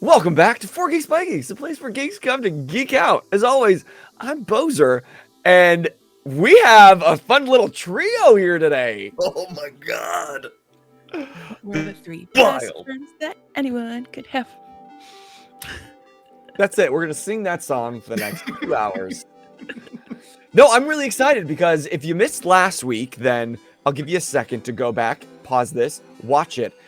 Welcome back to 4 Geeks by Geeks, the place where geeks come to geek out. As always, I'm Bozer, and we have a fun little trio here today. Oh my god. We're the three best friends that anyone could have. That's it. We're going to sing that song for the next 2 hours. No, I'm really excited because if you missed last week, then I'll give you a second to go back, pause this, watch it.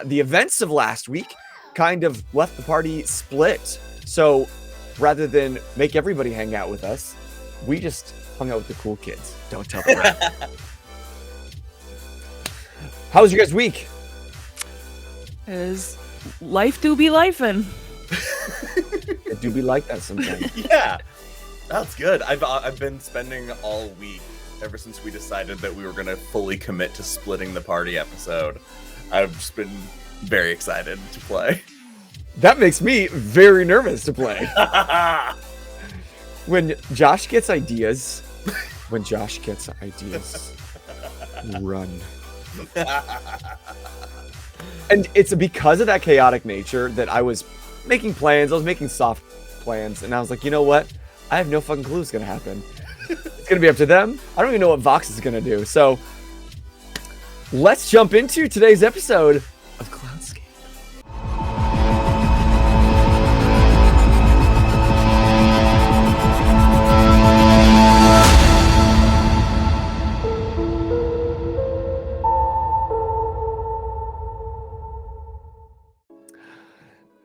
The events of last week kind of left the party split. So rather than make everybody hang out with us, we just hung out with the cool kids. Don't tell them. How was your guys' week? As life do be lifing. It do be like that sometimes. Yeah, that's good. I've been spending all week, ever since we decided that we were going to fully commit to splitting the party episode. I've just been very excited to play. That makes me very nervous to play. When Josh gets ideas, run. And it's because of that chaotic nature that I was making plans. I was making soft plans, and I was like, you know what? I have no fucking clue what's going to happen. It's going to be up to them. I don't even know what Vox is going to do. So let's jump into today's episode of Cloudscape.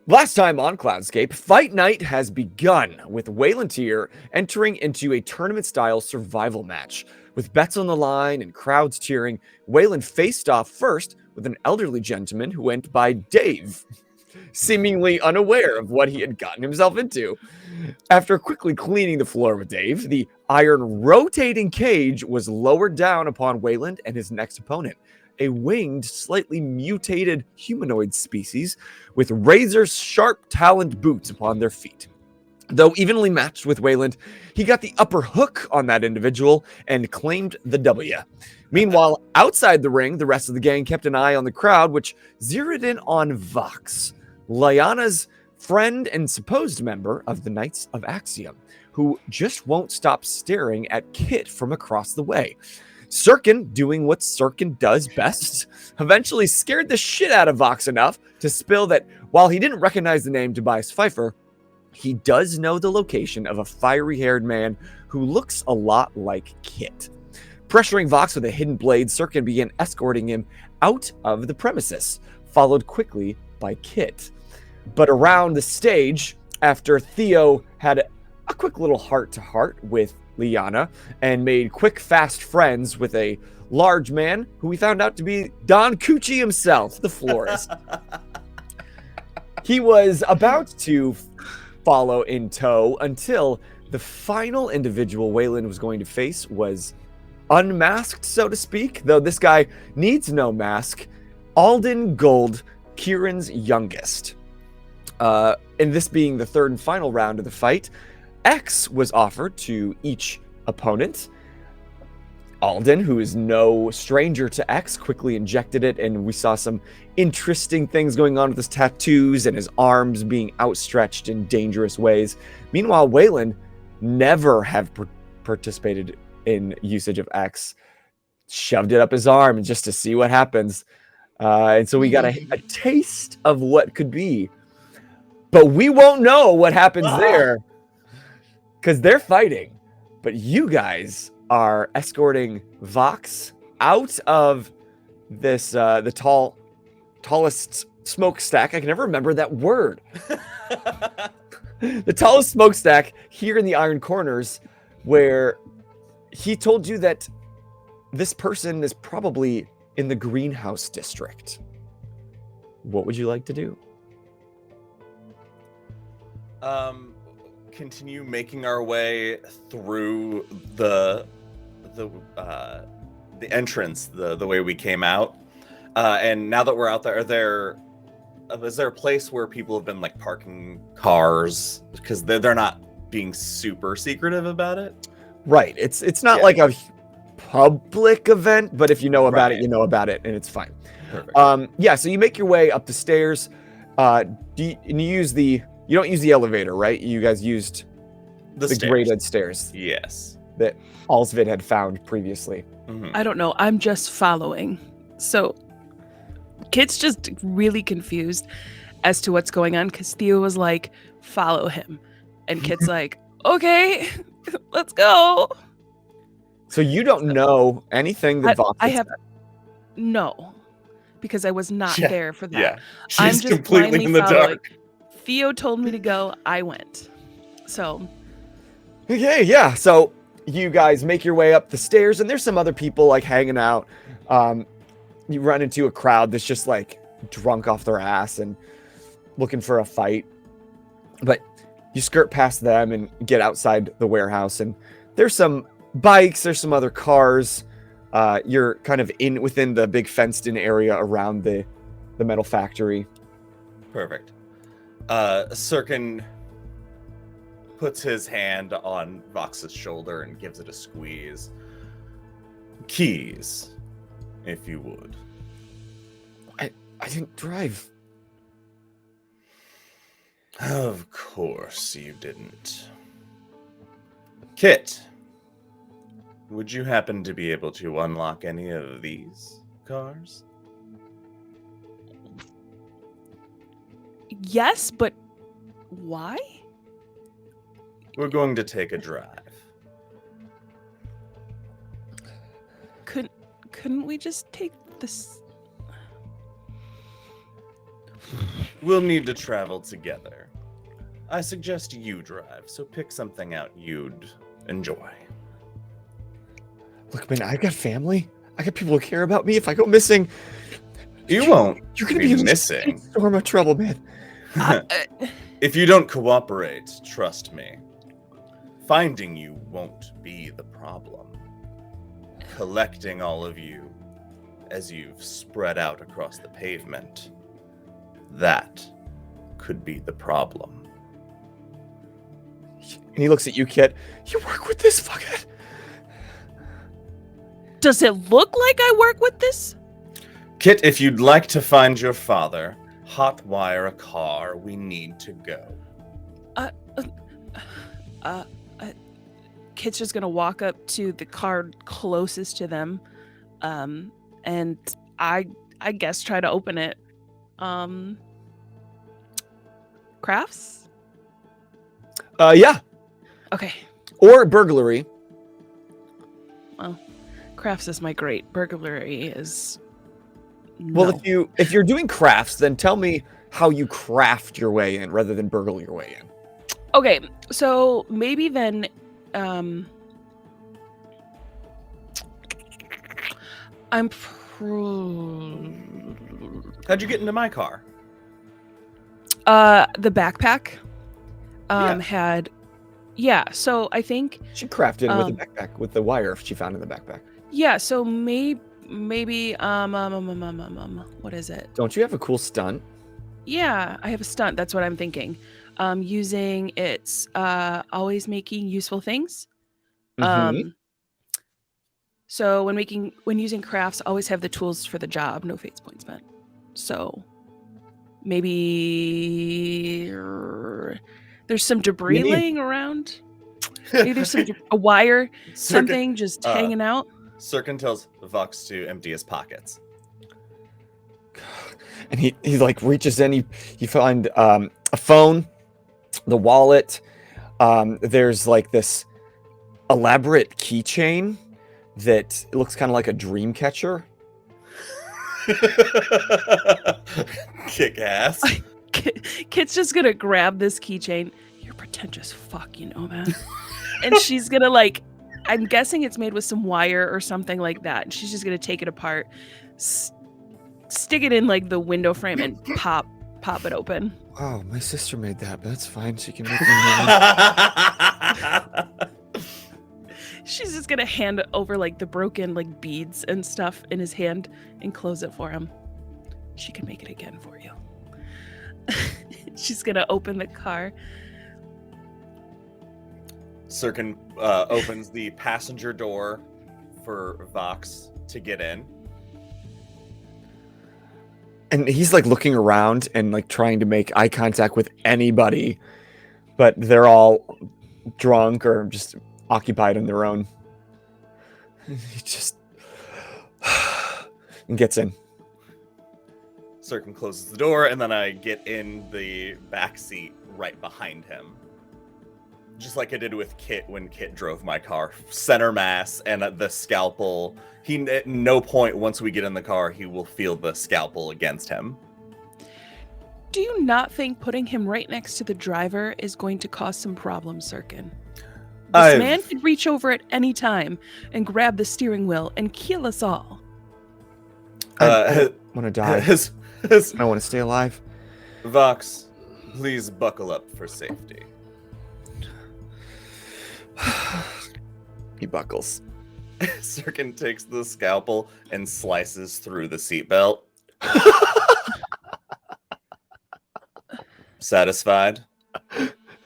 Last time on Cloudscape, Fight Night has begun, with Waylantier entering into a tournament-style survival match. With bets on the line and crowds cheering, Wayland faced off first with an elderly gentleman who went by Dave, seemingly unaware of what he had gotten himself into. After quickly cleaning the floor with Dave, the iron rotating cage was lowered down upon Wayland and his next opponent, a winged, slightly mutated humanoid species with razor-sharp taloned boots upon their feet. Though evenly matched with Wayland, he got the upper hook on that individual and claimed the W. Meanwhile, outside the ring, the rest of the gang kept an eye on the crowd, which zeroed in on Vox, Lyanna's friend and supposed member of the Knights of Axiom, who just won't stop staring at Kit from across the way. Syrkon, doing what Syrkon does best, eventually scared the shit out of Vox enough to spill that while he didn't recognize the name Tobias Pfeiffer, he does know the location of a fiery-haired man who looks a lot like Kit. Pressuring Vox with a hidden blade, Syrkon began escorting him out of the premises, followed quickly by Kit. But around the stage, after Theo had a quick little heart-to-heart with Lyanna and made quick, fast friends with a large man who we found out to be Don Cucci himself, the florist. He was about to follow in tow until the final individual Wayland was going to face was unmasked, so to speak, though this guy needs no mask, Alden Gold, Kieran's youngest. And this being the third and final round of the fight, X was offered to each opponent. Alden, who is no stranger to X, quickly injected it, and we saw some interesting things going on with his tattoos and his arms being outstretched in dangerous ways. Meanwhile, Wayland never have participated in usage of X, shoved it up his arm and just to see what happens. And so we got a taste of what could be. But we won't know what happens there because they're fighting. But you guys are escorting Vox out of this the tallest smokestack. I can never remember that word. The tallest smokestack here in the Iron Corners, where he told you that this person is probably in the greenhouse district. What would you like to do? Continue making our way through the entrance the way we came out. And now that we're out there, is there a place where people have been like parking cars because they're not being super secretive about it? Right. It's not like a public event, but if you know about it, you know about it, and it's fine. Perfect. Yeah, so you make your way up the stairs, You use the? You don't use the elevator, right? You guys used The the stairs. graded stairs Yes. that Alsvid had found previously. Mhm. I don't know. I'm just following. So, Kit's just really confused as to what's going on because Theo was like, follow him. And Kit's like, okay, let's go. So you don't know anything that Vox I had have said. no, because I was not Yeah, there for that. Yeah. I'm She's just completely blindly in the following. dark. Theo told me to go. I went. So, Okay, yeah. So you guys make your way up the stairs, and there's some other people like hanging out. You run into a crowd that's just like drunk off their ass and looking for a fight. But you skirt past them and get outside the warehouse, and there's some bikes, there's some other cars. You're kind of within the big fenced-in area around the metal factory. Perfect. Syrkon puts his hand on Vox's shoulder and gives it a squeeze. Keys, if you would. I didn't drive. Of course you didn't. Kit, would you happen to be able to unlock any of these cars? yes, but why? We're going to take a drive. Couldn't we just take this? We'll need to travel together. I suggest you drive, so pick something out you'd enjoy. Look, man, I got family. I got people who care about me. If I go missing, You won't you're gonna be be missing. storm of trouble, man. If you don't cooperate, trust me, finding you won't be the problem. Collecting all of you as you've spread out across the pavement, that could be the problem. And he looks at you, Kit. You work with this fuckhead. Does it look like I work with this? Kit, if you'd like to find your father, hotwire a car. We need to go. Kit's just gonna walk up to the car closest to them, and I guess try to open it. Crafts? Yeah. Okay. Or burglary. Well, crafts is my great. Burglary is. Well, no. if you're doing crafts, then tell me how you craft your way in rather than burgle your way in. Okay, so maybe then, I'm How'd you get into my car? the backpack, Yeah. had, so I think, She crafted it with a backpack with the wire she found in the backpack. so maybe, what is it? Don't you have a cool stunt? Yeah, I have a stunt. That's what I'm thinking. Using it's always making useful things. Mhm. So when using crafts, always have the tools for the job. No fates points spent. So maybe there's some debris Maybe- laying around. Maybe there's a wire, Syrkon, something just hanging out. Syrkon tells Vox to empty his pockets. And he like reaches in. You find a phone, the wallet. There's like this elaborate keychain that it looks kind of like a dream catcher. Kick ass. Kit's just gonna grab this keychain. You're pretentious fuck, you know that. And she's gonna I'm guessing it's made with some wire or something like that. And she's just gonna take it apart, stick it in the window frame, and pop it open. Oh, my sister made that, but that's fine. She can make it. She's just gonna hand over the broken beads and stuff in his hand and close it for him. She can make it again for you. She's gonna open the car. Syrkon opens the passenger door for Vox to get in. And he's like looking around and like trying to make eye contact with anybody, but they're all drunk or just occupied in their own. He just and gets in. Syrkon closes the door, and then I get in the back seat right behind him. Just like I did with Kit when Kit drove my car. Center mass and the scalpel. He, at no point once we get in the car, he will feel the scalpel against him. Do you not think putting him right next to the driver is going to cause some problems, Syrkon? This man could reach over at any time and grab the steering wheel and kill us all. I want to die. I want to stay alive. Vox, please buckle up for safety. He buckles. Syrkon takes the scalpel and slices through the seatbelt. Satisfied?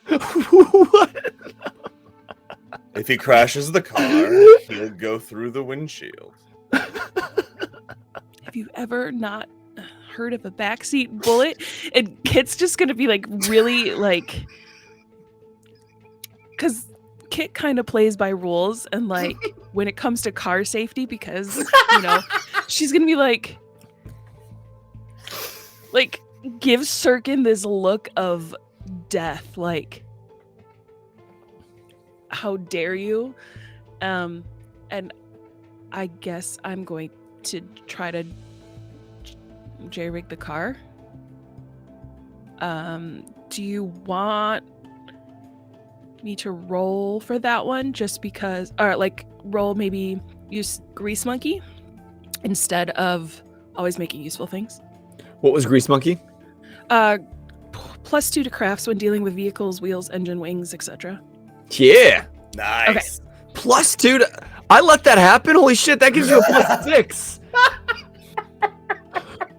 What? If he crashes the car, he'll go through the windshield. Have you ever not heard of a backseat bullet? And Kit's just gonna be like really like, because Kit kind of plays by rules, and like when it comes to car safety, because she's gonna be like give Syrkon this look of death, like, how dare you? And I guess I'm going to try to J-rig the car. Do you want me to roll for that one? Just because, or like roll, maybe use Grease Monkey instead of always making useful things. What was Grease Monkey? +2 to crafts when dealing with vehicles, wheels, engine, wings, etc. Yeah. Nice. Okay. +2 to... I let that happen? Holy shit, that gives you a +6.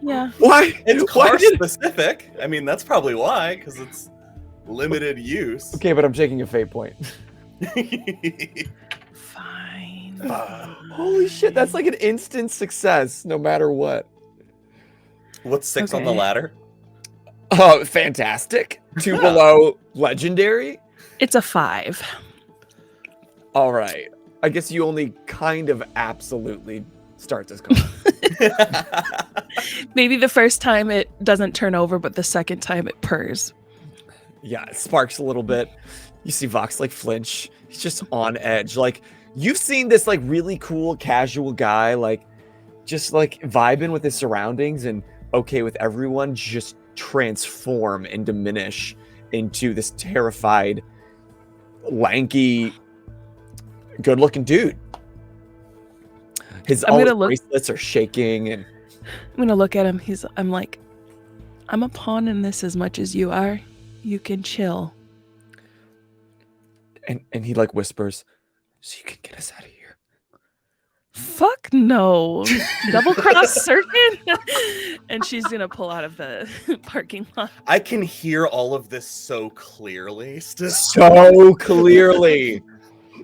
Yeah. Why? It's Why car did... specific. I mean, that's probably why, because it's limited use. Okay, but I'm taking a fate point. Fine. Holy shit, that's like an instant success, no matter what. What's 6 on the Okay. ladder? Oh, fantastic. 2 below legendary? It's a 5. All right. I guess you only kind of absolutely start this car. Maybe the first time it doesn't turn over, but the second time it purrs. Yeah, it sparks a little bit. You see Vox like flinch. He's just on edge. Like, you've seen this like really cool casual guy, like just like vibing with his surroundings and okay with everyone, just transform and diminish into this terrified, lanky, good-looking dude. All his bracelets are shaking, and I'm gonna look at him. I'm like, I'm a pawn in this as much as you are. You can chill. and he like whispers, "So you can get us out of here." Fuck no. Double cross Syrkon. And she's gonna pull out of the parking lot. I can hear all of this so clearly. So clearly.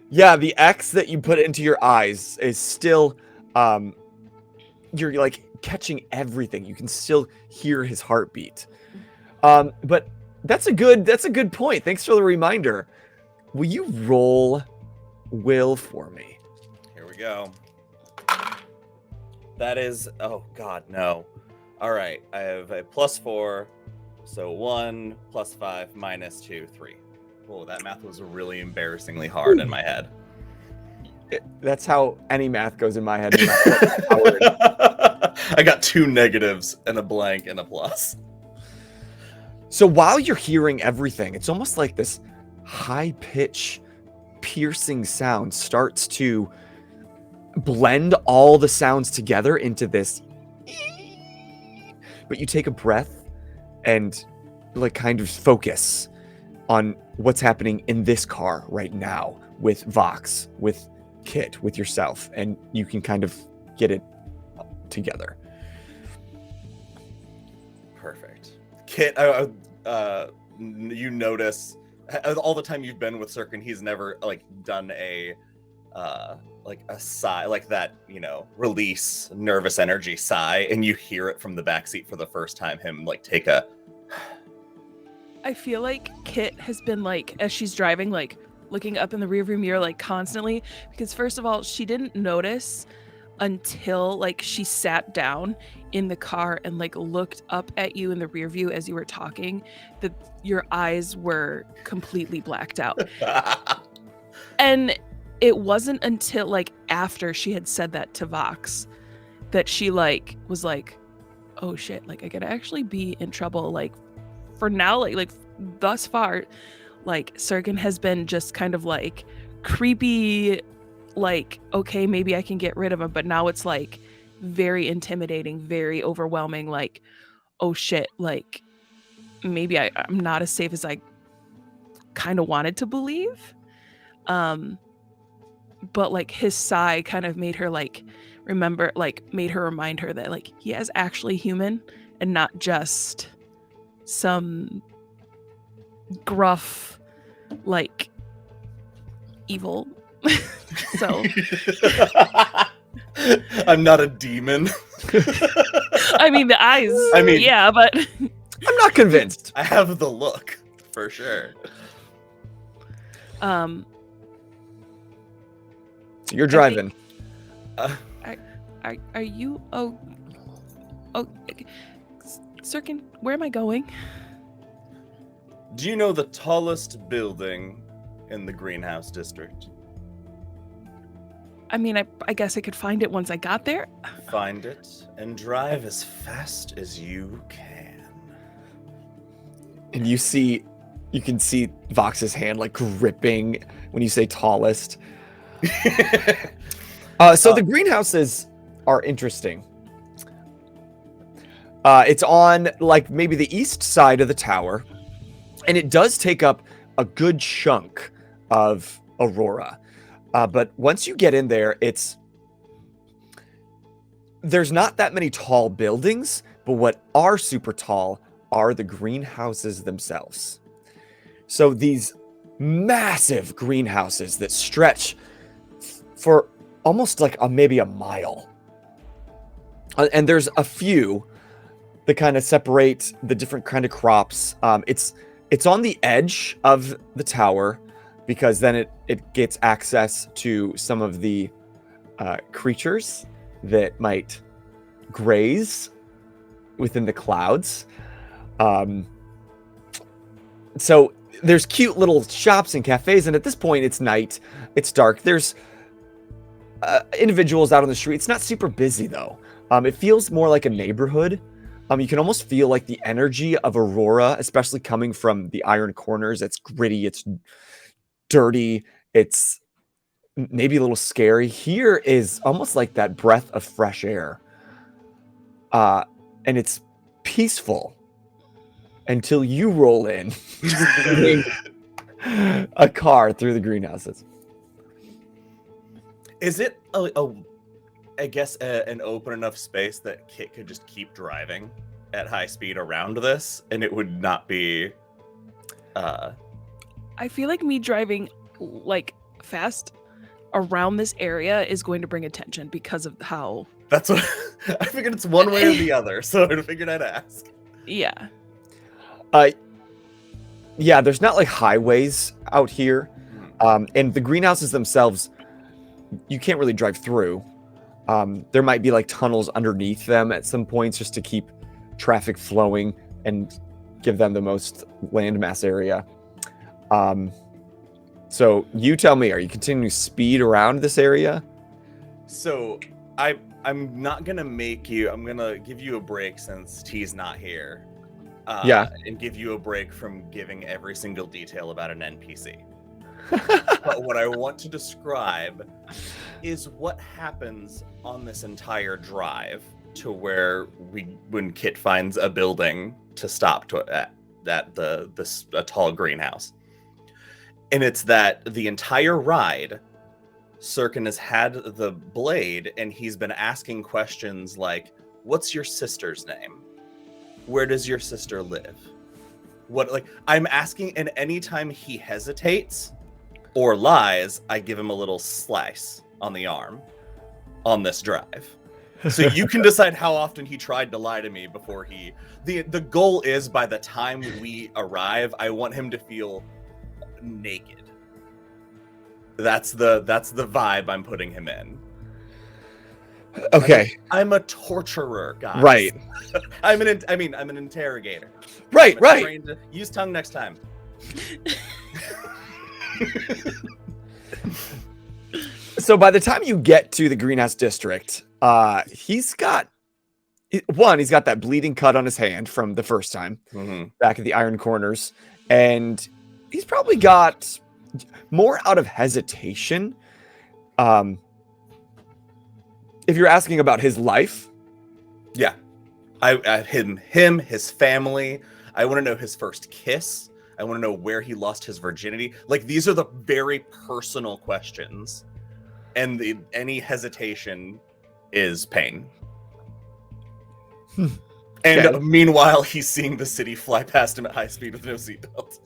Yeah, the X that you put into your eyes is still, you're like catching everything. You can still hear his heartbeat. But that's a good point. Thanks for the reminder. Will you roll will for me? Here we go. That is, oh god, no. All right, I have a +4, so 1 + 5 -2, 3. Oh, that math was really embarrassingly hard in my head. That's how any math goes in my head. I got 2 negatives and a blank and a plus. So while you're hearing everything, it's almost like this high-pitch, piercing sound starts to blend all the sounds together into this. But you take a breath and like kind of focus on what's happening in this car right now with Vox, with Kit, with yourself, and you can kind of get it together. Perfect. Kit, you notice all the time you've been with Syrkon, he's never like done a like a sigh, like that, release nervous energy sigh, and you hear it from the backseat for the first time. Him like take a. I feel like Kit has been like, as she's driving, like looking up in the rearview mirror, like constantly, because first of all, she didn't notice until like she sat down in the car and like looked up at you in the rear view as you were talking, that your eyes were completely blacked out. And it wasn't until like after she had said that to Vox that she like was like, oh shit, like I could actually be in trouble. Like for now, like thus far, like Syrkon has been just kind of like creepy, like, okay, maybe I can get rid of him, but now it's like very intimidating, very overwhelming, like, oh shit, like maybe I'm not as safe as I kind of wanted to believe. But like his sigh kind of made her like made her remind her that like he is actually human and not just some gruff, like evil. So I'm not a demon. I mean the eyes. Yeah, but I'm not convinced. I have the look for sure. So you're driving. Are you? Oh, Syrkon, where am I going? Do you know the tallest building in the greenhouse district? I mean, I guess I could find it once I got there. Find it and drive as fast as you can. And you can see Vox's hand like gripping when you say tallest. So the greenhouses are interesting. It's on like maybe the east side of the tower, and it does take up a good chunk of Aurora. But once you get in there, there's not that many tall buildings, but what are super tall are the greenhouses themselves. So these massive greenhouses that stretch for almost like maybe a mile. And there's a few that kind of separate the different kind of crops. It's on the edge of the tower because then it gets access to some of the creatures that might graze within the clouds. So there's cute little shops and cafes, and at this point it's night, it's dark. There's individuals out on the street. It's not super busy though. It feels more like a neighborhood. You can almost feel like the energy of Aurora, especially coming from the Iron Corners. It's gritty, it's dirty, it's maybe a little scary. Here is almost like that breath of fresh air. And it's peaceful until you roll in a car through the greenhouses. Is it I guess an open enough space that Kit could just keep driving at high speed around this, and it would not be? I feel like me driving like fast around this area is going to bring attention because of how. That's what I figured. It's one way or the other, so I figured I'd ask. Yeah. Yeah. There's not like highways out here, and the greenhouses themselves, you can't really drive through. There might be like tunnels underneath them at some points just to keep traffic flowing and give them the most landmass area. So you tell me, are you continuing to speed around this area? So I'm not gonna I'm gonna give you a break since T's not here. Yeah. And give you a break from giving every single detail about an NPC. But what I want to describe is what happens on this entire drive to where when Kit finds a building to stop at a tall greenhouse. And it's that the entire ride, Syrkon has had the blade and he's been asking questions like, what's your sister's name? Where does your sister live? I'm asking, and anytime he hesitates, or lies, I give him a little slice on the arm on this drive. So you can decide how often he tried to lie to me before the goal is by the time we arrive, I want him to feel naked. That's the vibe I'm putting him in. Okay. I'm a torturer, guys. Right. I'm an interrogator. Right, right. Use tongue next time. So by the time you get to the greenhouse district, he's got that bleeding cut on his hand from the first time back at the Iron Corners, and he's probably got more out of hesitation. If you're asking about his life, yeah, him, his family. I want to know his first kiss. I want to know where he lost his virginity. Like, these are the very personal questions, and any hesitation is pain. And meanwhile, he's seeing the city fly past him at high speed with no seatbelt.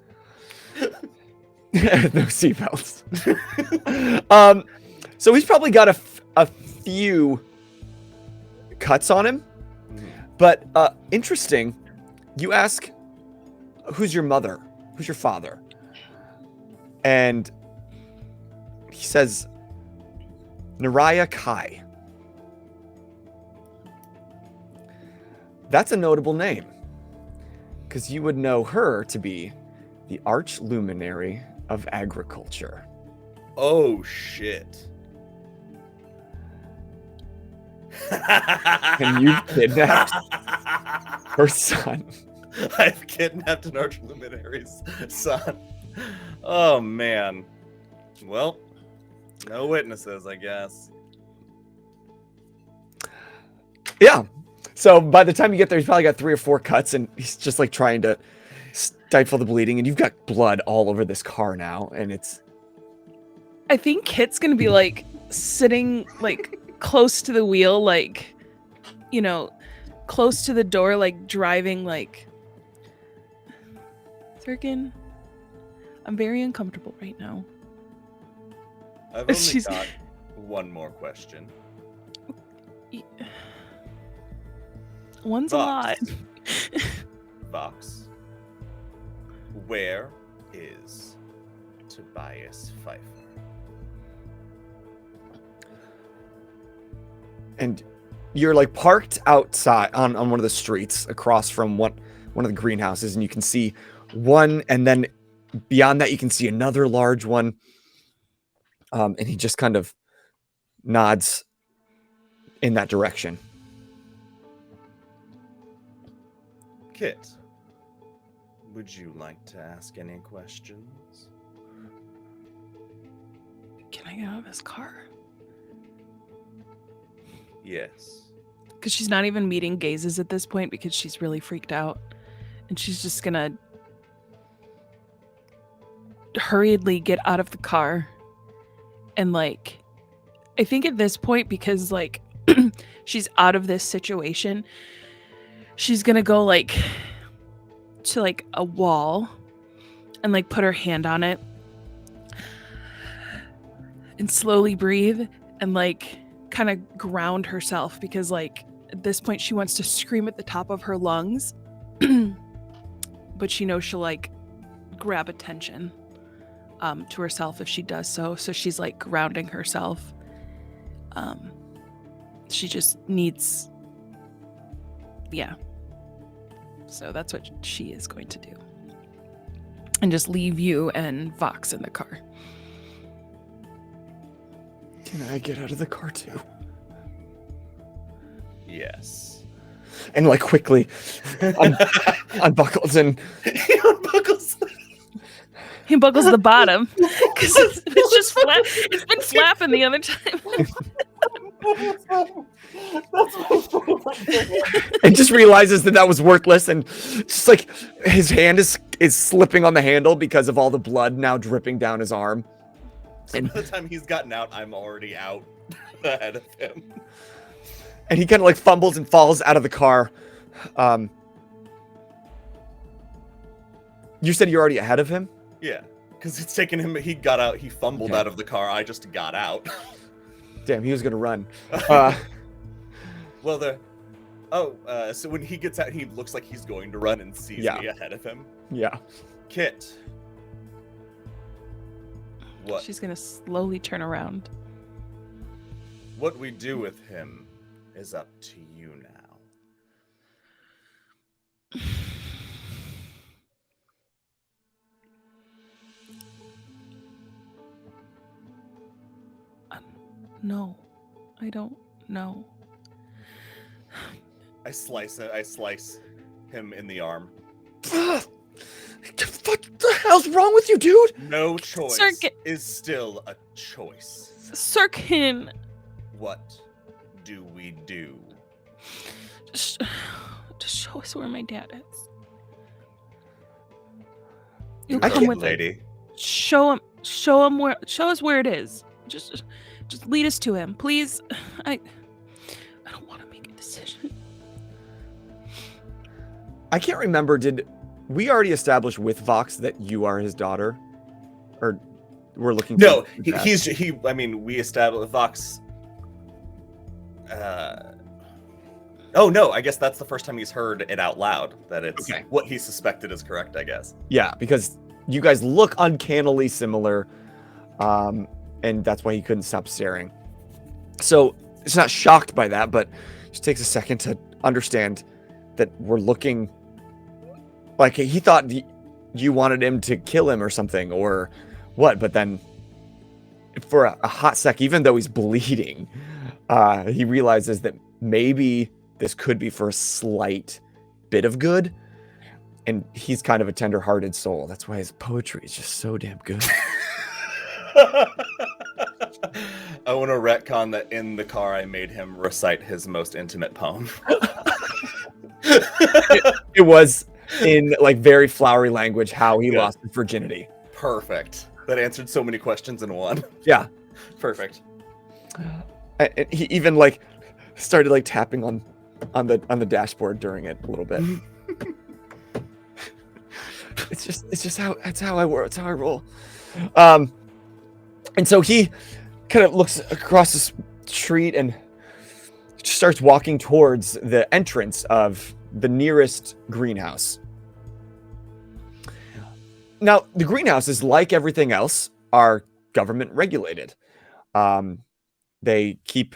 No seatbelts. So he's probably got a few cuts on him, but interesting. You ask, who's your mother? Who's your father? And he says, Naraya Kai. That's a notable name, because you would know her to be the arch luminary of agriculture. Oh, shit. And you've kidnapped her son. I've kidnapped an arch luminary's son. Oh, man. Well, no witnesses, I guess. Yeah. So by the time you get there, he's probably got 3 or 4 cuts, and he's just like trying to stifle the bleeding, and you've got blood all over this car now, and it's... I think Kit's gonna be like sitting like close to the wheel, like, you know, close to the door, like driving, like, Syrkon, I'm very uncomfortable right now. I've only got one more question. One's a lot. Vox, where is Tobias Pfeiffer? And you're like parked outside on one of the streets across from one of the greenhouses, and you can see one, and then beyond that you can see another large one. And he just kind of nods in that direction. Kit, would you like to ask any questions? Can I get out of his car? Yes. Because she's not even meeting gazes at this point because she's really freaked out. And she's just gonna hurriedly get out of the car. And like, I think at this point, because like she's out of this situation, she's gonna go like to like a wall and like put her hand on it and slowly breathe and like kind of ground herself, because like at this point she wants to scream at the top of her lungs, but she knows she'll like grab attention to herself if she does so. So she's like grounding herself. She just needs, yeah. So that's what she is going to do. And just leave you and Vox in the car. Can I get out of the car too? Yes. And like quickly unbuckles and He unbuckles. He buckles the bottom because it's just flat. It's been flapping the other time. and just realizes that was worthless, and just like his hand is slipping on the handle because of all the blood now dripping down his arm. And by the time he's gotten out, I'm already out ahead of him. And he kind of like fumbles and falls out of the car. You said you're already ahead of him? Yeah. Because it's taken him. He got out. He fumbled Okay. out of the car. I just got out. Damn, he was gonna run. Well, so when he gets out, he looks like he's going to run and sees Yeah. me ahead of him. Yeah. Kit. What? She's gonna slowly turn around. What we do with him is up to you now. No, I don't know. I slice him in the arm. What the hell's wrong with you, dude? No choice Syrkon. is still a choice. Syrkon, What do we do? just show us where my dad is. You I come can't, with it. lady. Show us where it is. Just lead us to him, please. I don't want to make a decision. I can't remember. Did we already establish with Vox that you are his daughter, or we're looking? No, for that? I mean, we established Vox. Oh no, I guess that's the first time he's heard it out loud. That it's Okay. what he suspected is correct. I guess. Yeah, because you guys look uncannily similar, and that's why he couldn't stop staring. So it's not shocked by that, but just takes a second to understand that we're looking. Like he thought you wanted him to kill him or something, or what? But then, for a hot sec, even though he's bleeding, he realizes that maybe this could be for a slight bit of good. And he's kind of a tender-hearted soul. That's why his poetry is just so damn good. I want to retcon that in the car I made him recite his most intimate poem. It was in like very flowery language how he Good. lost his virginity. Perfect. That answered so many questions in one. Yeah. Perfect. And he even like started like tapping on the dashboard during it a little bit. It's just how I work. It's how I roll. And so he kind of looks across the street and starts walking towards the entrance of the nearest greenhouse. Now, the greenhouses, like everything else, are government regulated. They keep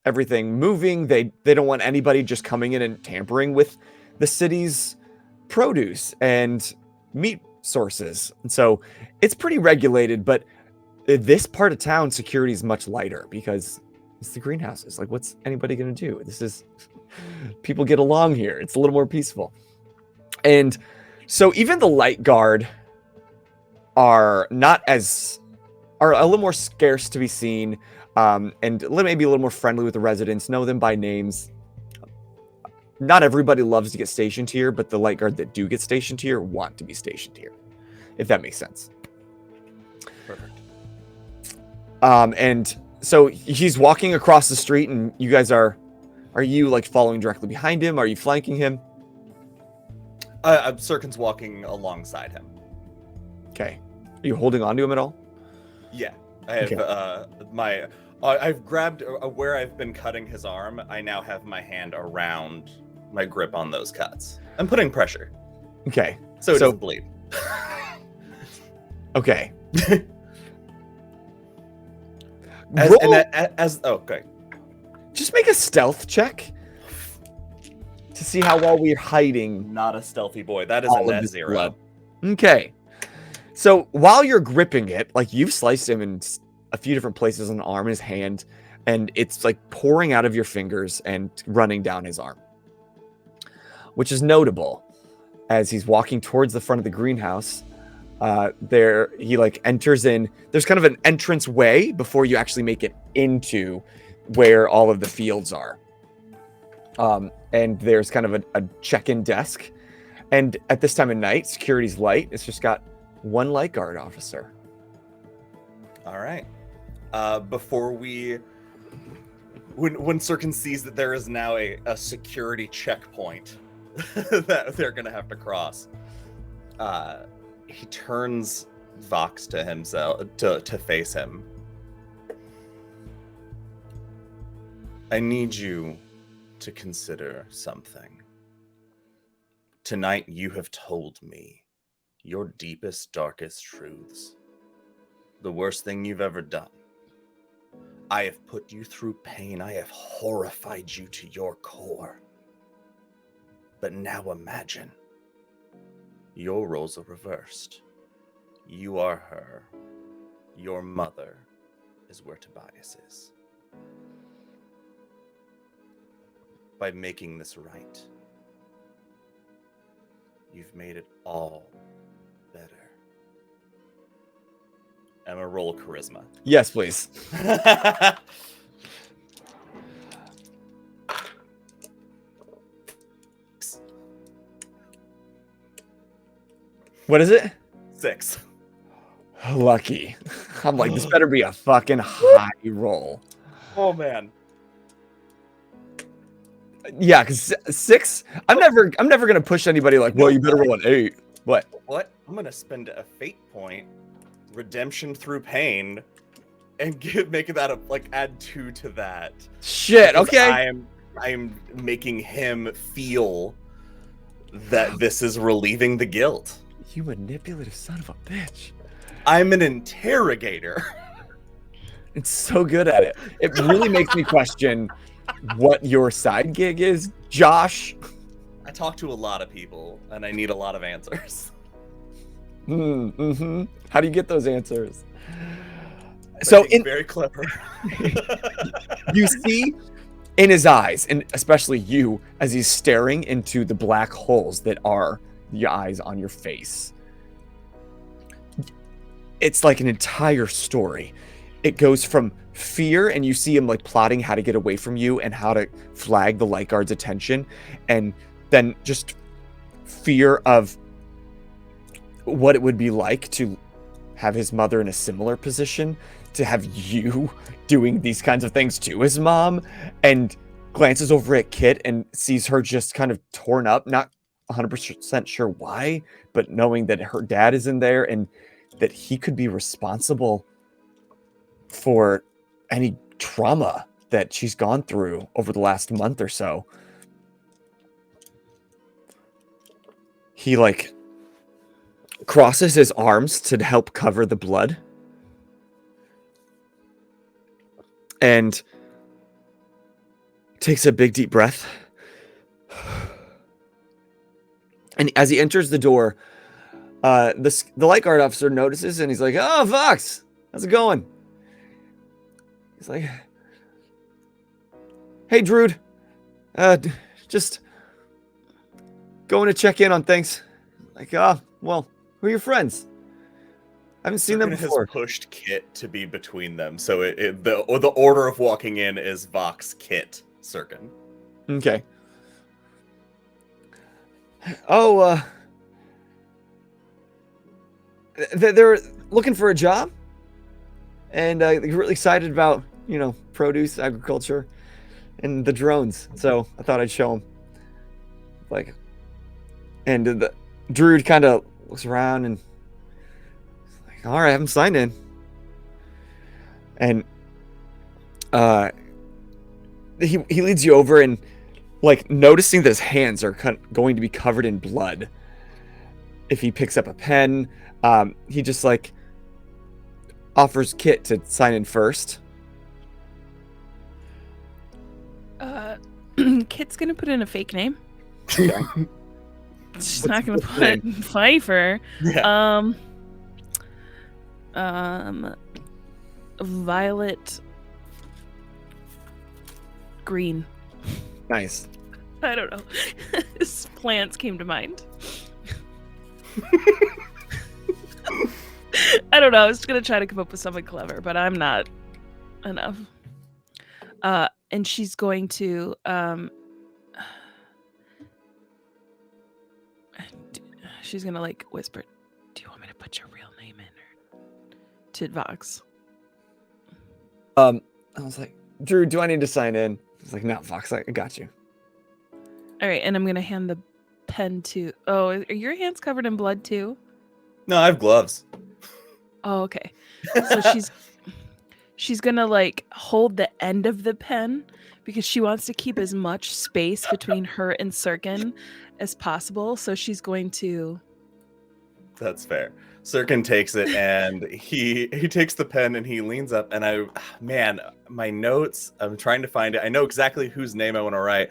everything moving. They don't want anybody just coming in and tampering with the city's produce and meat sources. And so it's pretty regulated, but this part of town, security is much lighter because it's the greenhouses. Like, what's anybody going to do? This is, people get along here. It's a little more peaceful. And so even the light guard are a little more scarce to be seen, and maybe a little more friendly with the residents, know them by names. Not everybody loves to get stationed here, but the light guard that do get stationed here want to be stationed here, if that makes sense. Perfect. And so he's walking across the street, and you guys are you like following directly behind him? Are you flanking him? Syrkon's walking alongside him. Okay. Are you holding on to him at all? Yeah, I have Okay. I've grabbed where I've been cutting his arm. I now have my hand around my grip on those cuts. I'm putting pressure, Okay. so it doesn't bleed. Okay. Okay. Just make a stealth check to see how well we're hiding Not a stealthy boy. That is a all of net this 0. blood. Okay. So while you're gripping it, like you've sliced him in a few different places on the arm, his hand, and it's like pouring out of your fingers and running down his arm, which is notable as he's walking towards the front of the greenhouse. He like enters in. There's kind of an entrance way before you actually make it into where all of the fields are. And there's kind of a check-in desk. And at this time of night, security's light. It's just got one light guard officer. All right. Before when Syrkon sees that there is now a security checkpoint that they're gonna have to cross, he turns Vox to himself to face him. I need you to consider something. Tonight you have told me your deepest, darkest truths. The worst thing you've ever done. I have put you through pain. I have horrified you to your core. But now imagine your roles are reversed. You are her. Your mother is where Tobias is. By making this right, you've made it all better. I'm gonna roll charisma. Yes, please. What is it? 6. Lucky. I'm like, this better be a fucking high roll. Oh man. Yeah, because 6. I'm never gonna push anybody like, well, you better roll an 8. What? What? I'm gonna spend a fate point, redemption through pain, and add 2 to that. Shit. Because Okay. I am making him feel that this is relieving the guilt. You manipulative son of a bitch. I'm an interrogator. It's so good at it. It really makes me question what your side gig is, Josh. I talk to a lot of people, and I need a lot of answers. Mm-hmm. How do you get those answers? So Very clever. you see in his eyes, and especially you, as he's staring into the black holes that are the eyes on your face. It's like an entire story. It goes from fear, and you see him like plotting how to get away from you and how to flag the light guard's attention, and then just fear of what it would be like to have his mother in a similar position, to have you doing these kinds of things to his mom, and glances over at Kit and sees her just kind of torn up, not 100% sure why, but knowing that her dad is in there and that he could be responsible for any trauma that she's gone through over the last month or so. He like crosses his arms to help cover the blood and takes a big deep breath. And as he enters the door, the light guard officer notices, and he's like, "Oh, Vox, how's it going?" He's like, "Hey, Druid, just going to check in on things." Like, well, who are your friends? I haven't seen them before. Has pushed Kit to be between them, so the order of walking in is Vox, Kit, Syrkon. Okay. Oh, they're looking for a job, and they're really excited about, produce, agriculture, and the drones. So I thought I'd show them. Like, and the Druid kind of looks around and like, all right, have him signed in. And he leads you over, and like noticing that his hands are going to be covered in blood if he picks up a pen, he just like offers Kit to sign in first. Kit's gonna put in a fake name. Okay. She's not gonna put Pfeiffer. Yeah. Violet Green. Nice. I don't know. His plants came to mind. I don't know. I was gonna try to come up with something clever, but I'm not enough. And she's going to she's gonna like whisper, "Do you want me to put your real name in?" Or to Vox. I was like, "Drew, do I need to sign in?" He's like, "No, Vox, I got you." All right, and I'm gonna hand the pen to. Oh, are your hands covered in blood too? No, I have gloves. Oh, okay. So she's gonna like hold the end of the pen because she wants to keep as much space between her and Syrkon as possible. So she's going to. That's fair. Syrkon takes it and he takes the pen and he leans up and my notes, I'm trying to find it. I know exactly whose name I want to write.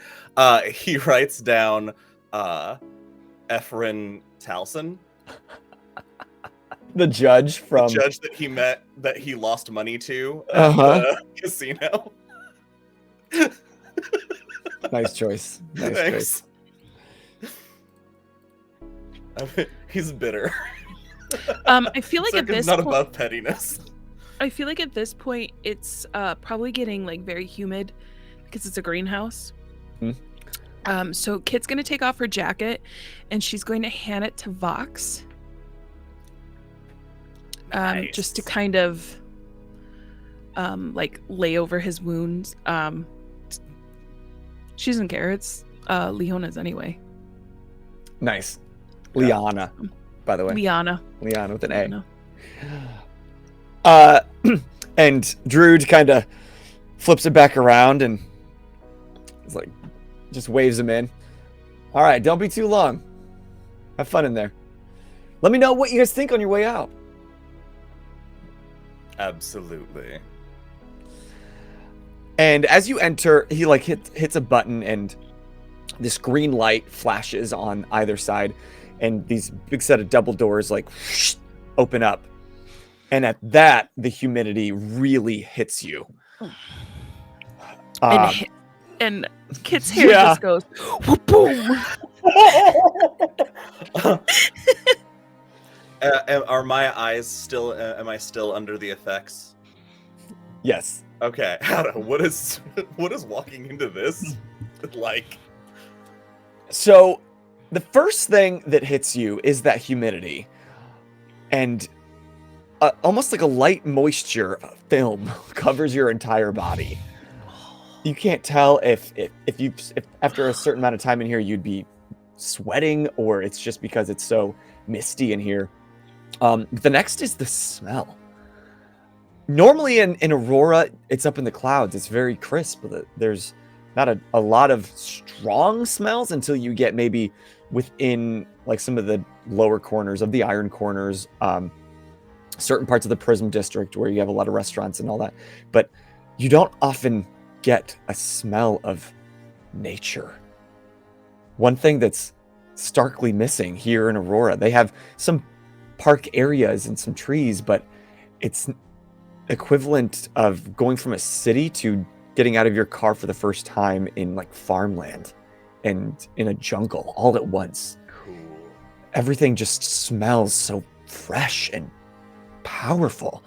He writes down Efren Talson. The judge from The judge that he met, that he lost money to at Uh-huh. the casino. Nice choice. Nice choice. Thanks. I mean, he's bitter. I feel like at Syrkon's this not point, above pettiness. I feel like at this point it's probably getting like very humid because it's a greenhouse. So Kit's gonna take off her jacket and she's going to hand it to Vox. Nice. Just to kind of like lay over his wounds. She doesn't care. It's Leona's anyway. Nice. Liana, by the way. Liana. Liana with an A. Liana. And Druid kind of flips it back around and it's like, just waves him in. All right, don't be too long. Have fun in there. Let me know what you guys think on your way out. Absolutely. And as you enter, he like hits a button and this green light flashes on either side and these big set of double doors like open up. And at that, the humidity really hits you. And Kit's hair just goes boom. Are my eyes still? Am I still under the effects? Yes. Okay. Adam, what is walking into this like? So, the first thing that hits you is that humidity, and almost like a light moisture film covers your entire body. You can't tell if after a certain amount of time in here you'd be sweating or it's just because it's so misty in here. The next is the smell. Normally in Aurora, it's up in the clouds. It's very crisp. There's not a lot of strong smells until you get maybe within like some of the lower corners of the Iron Corners, certain parts of the Prism District where you have a lot of restaurants and all that. But you don't often get a smell of nature. One thing that's starkly missing here in Aurora, they have some park areas and some trees, but it's equivalent of going from a city to getting out of your car for the first time in like farmland and in a jungle all at once. Cool. Everything just smells so fresh and powerful.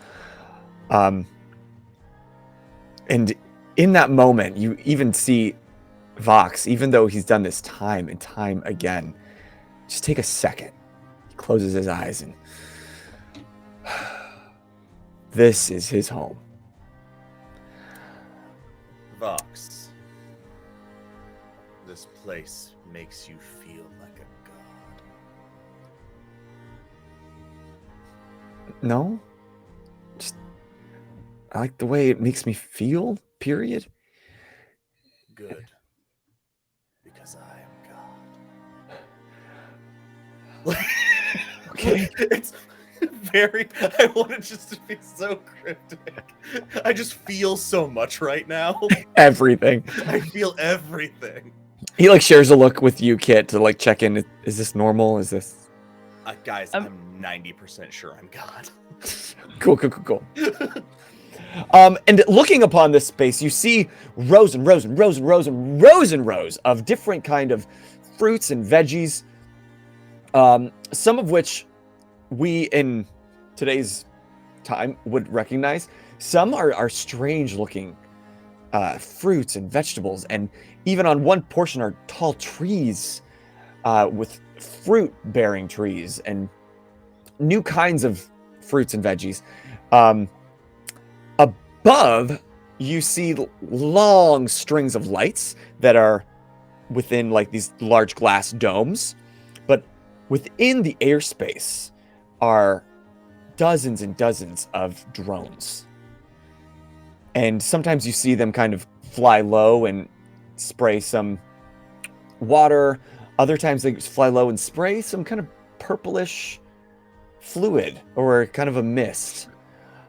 And in that moment, you even see Vox, even though he's done this time and time again, just take a second. He closes his eyes and this is his home. Vox, this place makes you feel like a god. No? Just, I like the way it makes me feel, period. Good. Because I am God. Okay. It's very, I want it just to be so cryptic. I just feel so much right now. Everything. I feel everything. He like shares a look with you, Kit, to like check in. Is this normal? Is this Guys, I'm 90% sure I'm God. cool. And looking upon this space, you see rows and rows and rows and rows and rows and rows of different kind of fruits and veggies. Some of which we in today's time would recognize. Some are strange looking fruits and vegetables, and even on one portion are tall trees with fruit bearing trees and new kinds of fruits and veggies. Above, you see long strings of lights that are within like these large glass domes, but within the airspace are dozens and dozens of drones. And sometimes you see them kind of fly low and spray some water. Other times they fly low and spray some kind of purplish fluid or kind of a mist.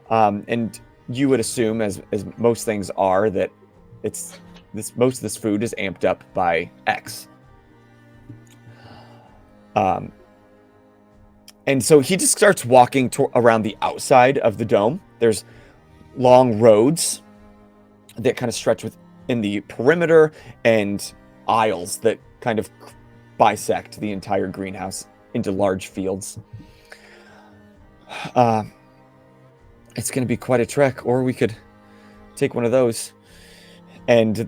And you would assume, as most things are, that most of this food is amped up by X. And so he just starts walking around the outside of the dome. There's long roads that kind of stretch within the perimeter and aisles that kind of bisect the entire greenhouse into large fields. It's going to be quite a trek, or we could take one of those. And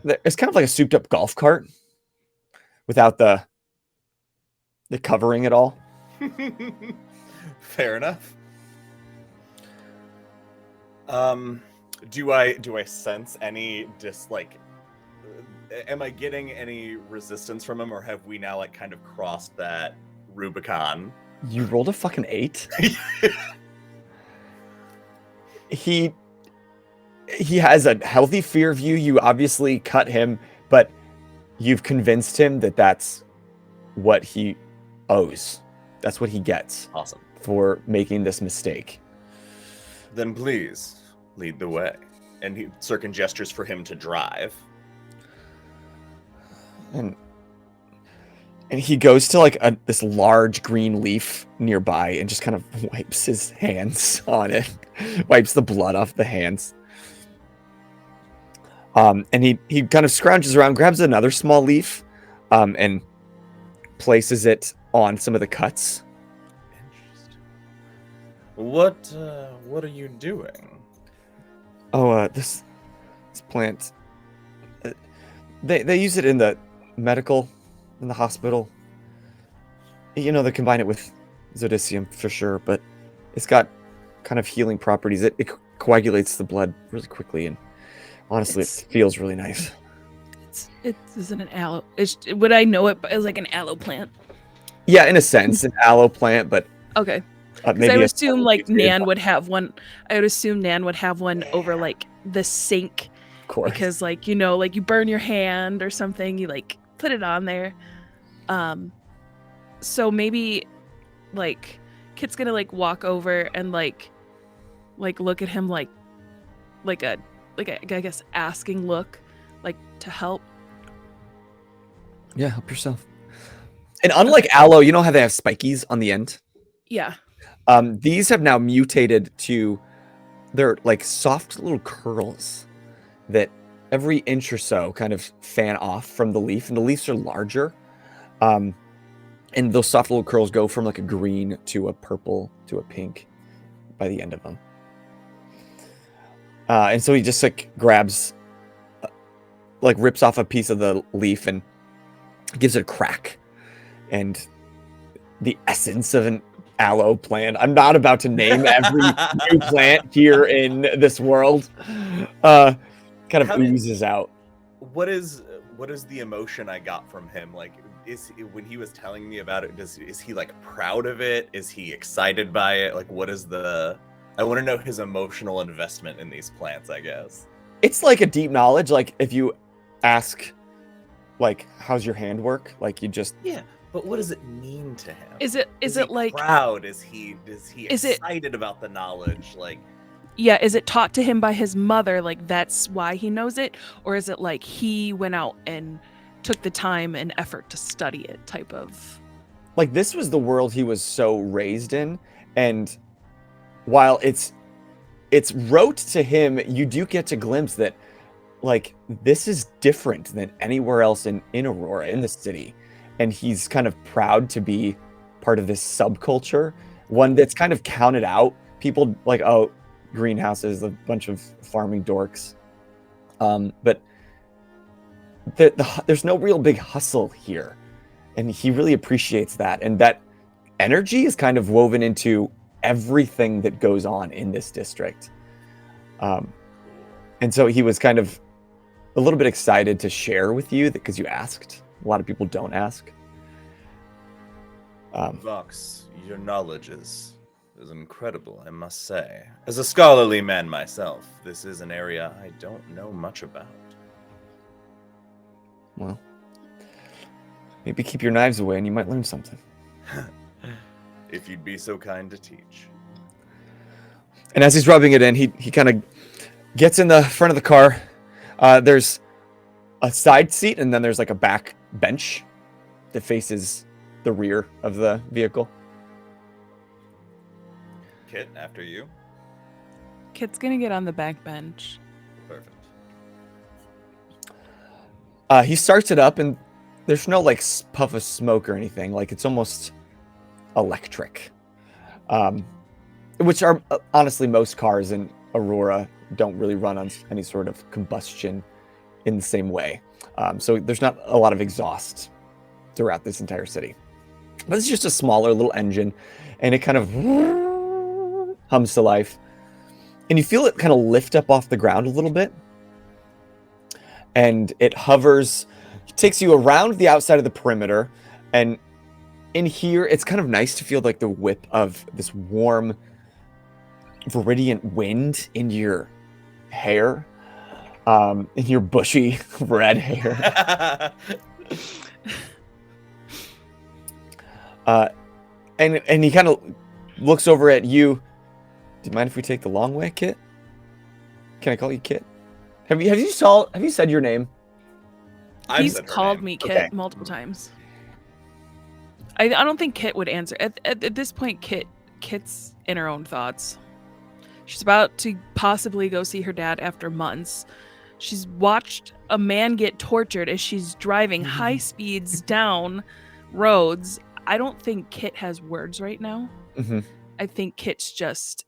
it's kind of like a souped up golf cart without the covering at all. Fair enough. Do I sense any am I getting any resistance from him, or have we now like kind of crossed that Rubicon? You rolled a fucking 8. He has a healthy fear of you. You obviously cut him, but you've convinced him that that's what he owes. That's what he gets. Awesome. For making this mistake. Then please lead the way. And Syrkon gestures for him to drive. And he goes to like this large green leaf nearby and just kind of wipes his hands on it. Wipes the blood off the hands. And he kind of scrounges around, grabs another small leaf, and places it on some of the cuts. Interesting. What are you doing? Oh, this plant. They use it in the hospital. You know, they combine it with zodicium for sure, but it's got kind of healing properties. It coagulates the blood really quickly, and honestly, it feels really nice. It isn't an aloe. Would I know it as like an aloe plant? Yeah, in a sense, an aloe plant, but okay. Maybe I would assume like Nan would have one. I would assume Nan would have one over like the sink, of course, because like like you burn your hand or something, you like put it on there. So maybe like Kit's gonna like walk over and like look at him like a I guess asking look, like to help. Yeah, help yourself. And unlike aloe, you know how they have spikies on the end? Yeah. These have now mutated to they're like soft little curls that every inch or so kind of fan off from the leaf, and the leaves are larger. And those soft little curls go from like a green to a purple to a pink by the end of them. And so he just like grabs, like rips off a piece of the leaf and gives it a crack. And the essence of an aloe plant. I'm not about to name every new plant here in this world. Kind of oozes out. What is the emotion I got from him? Like, when he was telling me about it, is he like proud of it? Is he excited by it? Like, what is I want to know his emotional investment in these plants, I guess. It's like a deep knowledge. Like if you ask, like, how's your hand work? Like you just... Yeah, but what does it mean to him? Is it like proud? Is he excited about the knowledge? Like, yeah, is it taught to him by his mother? Like that's why he knows it? Or is it like he went out and took the time and effort to study it type of... Like this was the world he was so raised in, and while it's rote to him, you do get to glimpse that like this is different than anywhere else in Aurora, in the city. And he's kind of proud to be part of this subculture, one that's kind of counted out. People like, oh, greenhouses, a bunch of farming dorks. But there's no real big hustle here. And he really appreciates that. And that energy is kind of woven into everything that goes on in this district. And so he was kind of a little bit excited to share with you because you asked. A lot of people don't ask. Vox, your knowledge is It was incredible, I must say. As a scholarly man myself, this is an area I don't know much about. Well, maybe keep your knives away and you might learn something. If you'd be so kind to teach. And as he's rubbing it in, he kind of gets in the front of the car. There's a side seat, and then there's like a back bench that faces the rear of the vehicle. Kit, after you. Kit's gonna get on the back bench. Perfect. He starts it up, and there's no like puff of smoke or anything. Like it's almost electric, which are honestly most cars in Aurora don't really run on any sort of combustion in the same way. So there's not a lot of exhaust throughout this entire city. But it's just a smaller little engine, and it kind of hums to life. And you feel it kind of lift up off the ground a little bit. And it hovers, takes you around the outside of the perimeter. And in here, it's kind of nice to feel like the whip of this warm, viridian wind in your hair, in your bushy red hair. And he kind of looks over at you. Do you mind if we take the long way, Kit? Can I call you Kit? Have you said your name? He's called me Kit multiple times. I don't think Kit would answer. At this point, Kit's in her own thoughts. She's about to possibly go see her dad after months. She's watched a man get tortured as she's driving high speeds down roads. I don't think Kit has words right now. Mm-hmm. I think Kit's just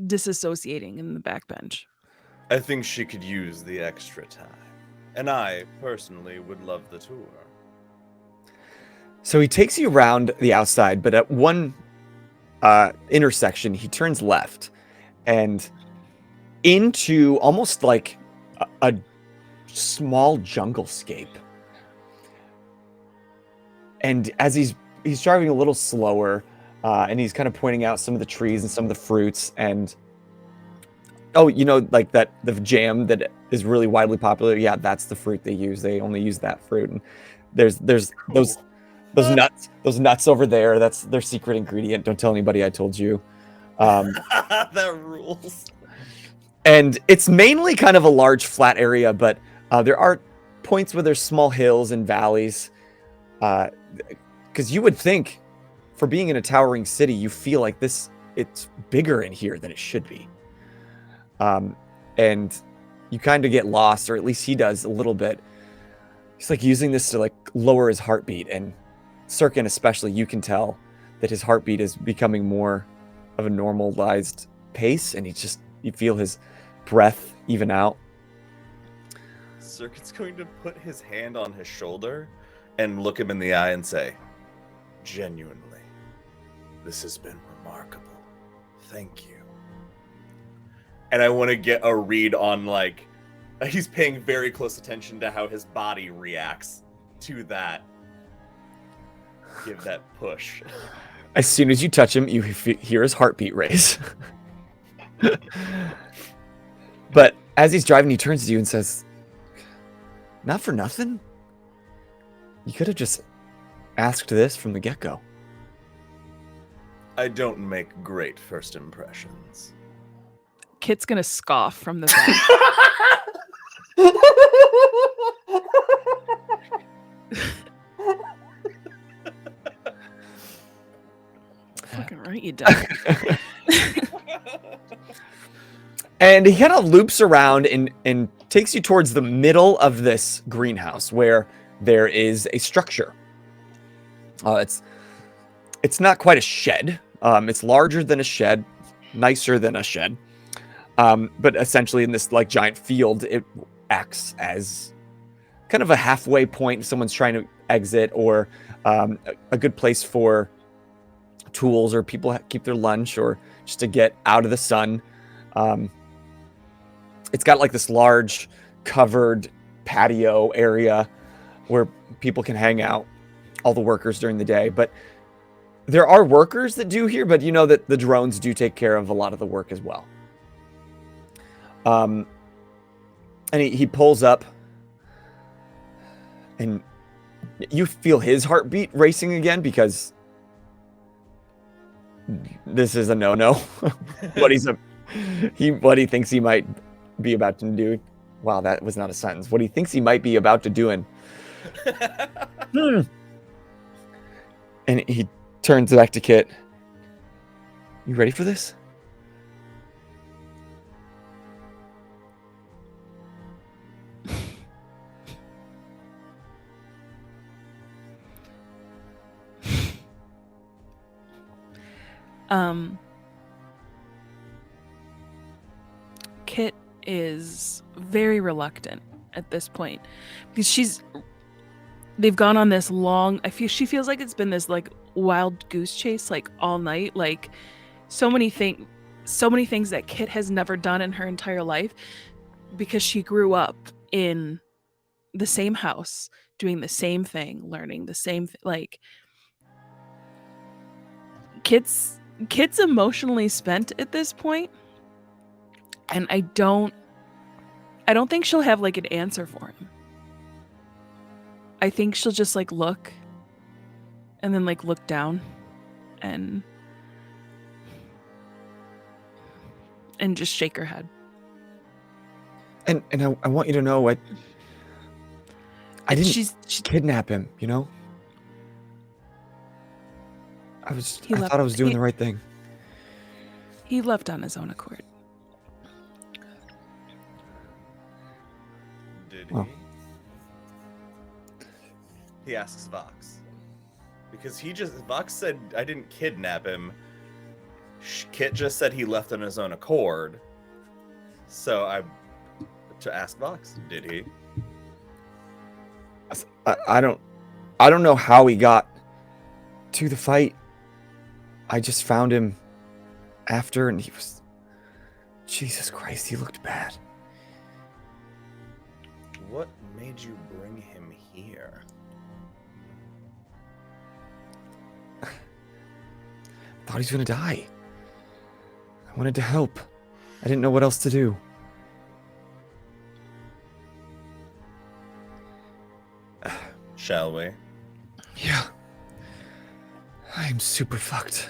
disassociating in the backbench. I think she could use the extra time. And I, personally, would love the tour. So he takes you around the outside, but at one intersection, he turns left and into almost like a small junglescape. And as he's driving a little slower, and he's kind of pointing out some of the trees and some of the fruits, and like the jam that is really widely popular. Yeah, that's the fruit they use. They only use that fruit. And there's those nuts over there. That's their secret ingredient. Don't tell anybody I told you. That rules. And it's mainly kind of a large flat area, but there are points where there's small hills and valleys. Because you would think, for being in a towering city, you feel like it's bigger in here than it should be. And you kind of get lost, or at least he does a little bit. He's like using this to like lower his heartbeat, and Syrkon especially, you can tell that his heartbeat is becoming more of a normalized pace, and you feel his breath even out. Syrkon's going to put his hand on his shoulder and look him in the eye and say, "Genuinely, this has been remarkable. Thank you." And I want to get a read on, like, he's paying very close attention to how his body reacts to that. Give that push. As soon as you touch him, you hear his heartbeat raise. But as he's driving, he turns to you and says, "Not for nothing. You could have just asked this from the get-go." I don't make great first impressions. Kit's gonna scoff from the back. Fucking right, you dumb. And he kind of loops around and takes you towards the middle of this greenhouse where there is a structure. It's not quite a shed. It's larger than a shed, nicer than a shed. But essentially in this like giant field, it acts as kind of a halfway point if someone's trying to exit, or a good place for tools, or people keep their lunch, or just to get out of the sun. It's got like this large covered patio area where people can hang out, all the workers during the day. But There are workers that do here, but you know that the drones do take care of a lot of the work as well. And he pulls up, and you feel his heartbeat racing again because this is a no-no. what he thinks he might be about to do. Wow, that was not a sentence. What he thinks he might be about to do, and he turns back to Kit. You ready for this? Kit is very reluctant at this point because they've gone on this long, she feels like it's been this like wild goose chase like all night, like so many things that Kit has never done in her entire life because she grew up in the same house doing the same thing, learning the same like Kit's emotionally spent at this point, and I don't think she'll have like an answer for him. I think she'll just like look and then like look down and just shake her head. And I want you to know I didn't kidnap him, you know? I thought I was doing the right thing. He left on his own accord. Did he? Well. He asks Vox. Because Vox said, I didn't kidnap him. Kit just said he left on his own accord. So to ask Vox, did he? I don't know how he got to the fight. I just found him after, and he was... Jesus Christ, he looked bad. What made you bring him here? Thought he was gonna die. I wanted to help. I didn't know what else to do. Shall we? Yeah. I'm super fucked.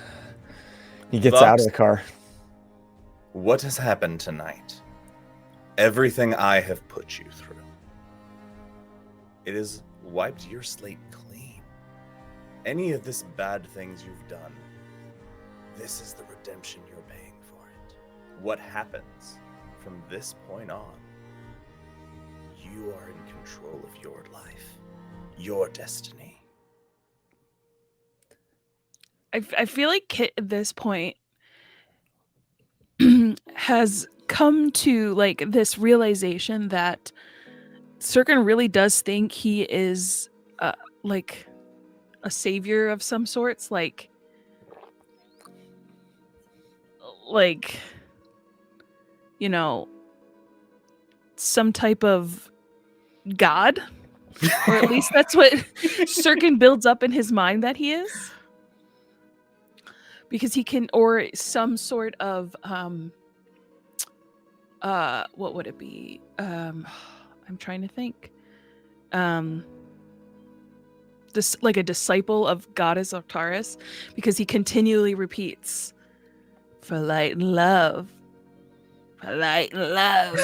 He gets Vox, out of the car. What has happened tonight? Everything I have put you through. It has wiped your slate clean. Any of this bad things you've done, this is the redemption you're paying for it. What happens from this point on, you are in control of your life, your destiny. I feel like Kit at this point has come to like this realization that Syrkon really does think he is like a savior of some sorts, like you know, some type of god, or at least that's what Syrkon builds up in his mind that he is. Because he can, or some sort of, what would it be? I'm trying to think. This, like a disciple of Goddess Octaris, because he continually repeats, "For light and love, for light and love."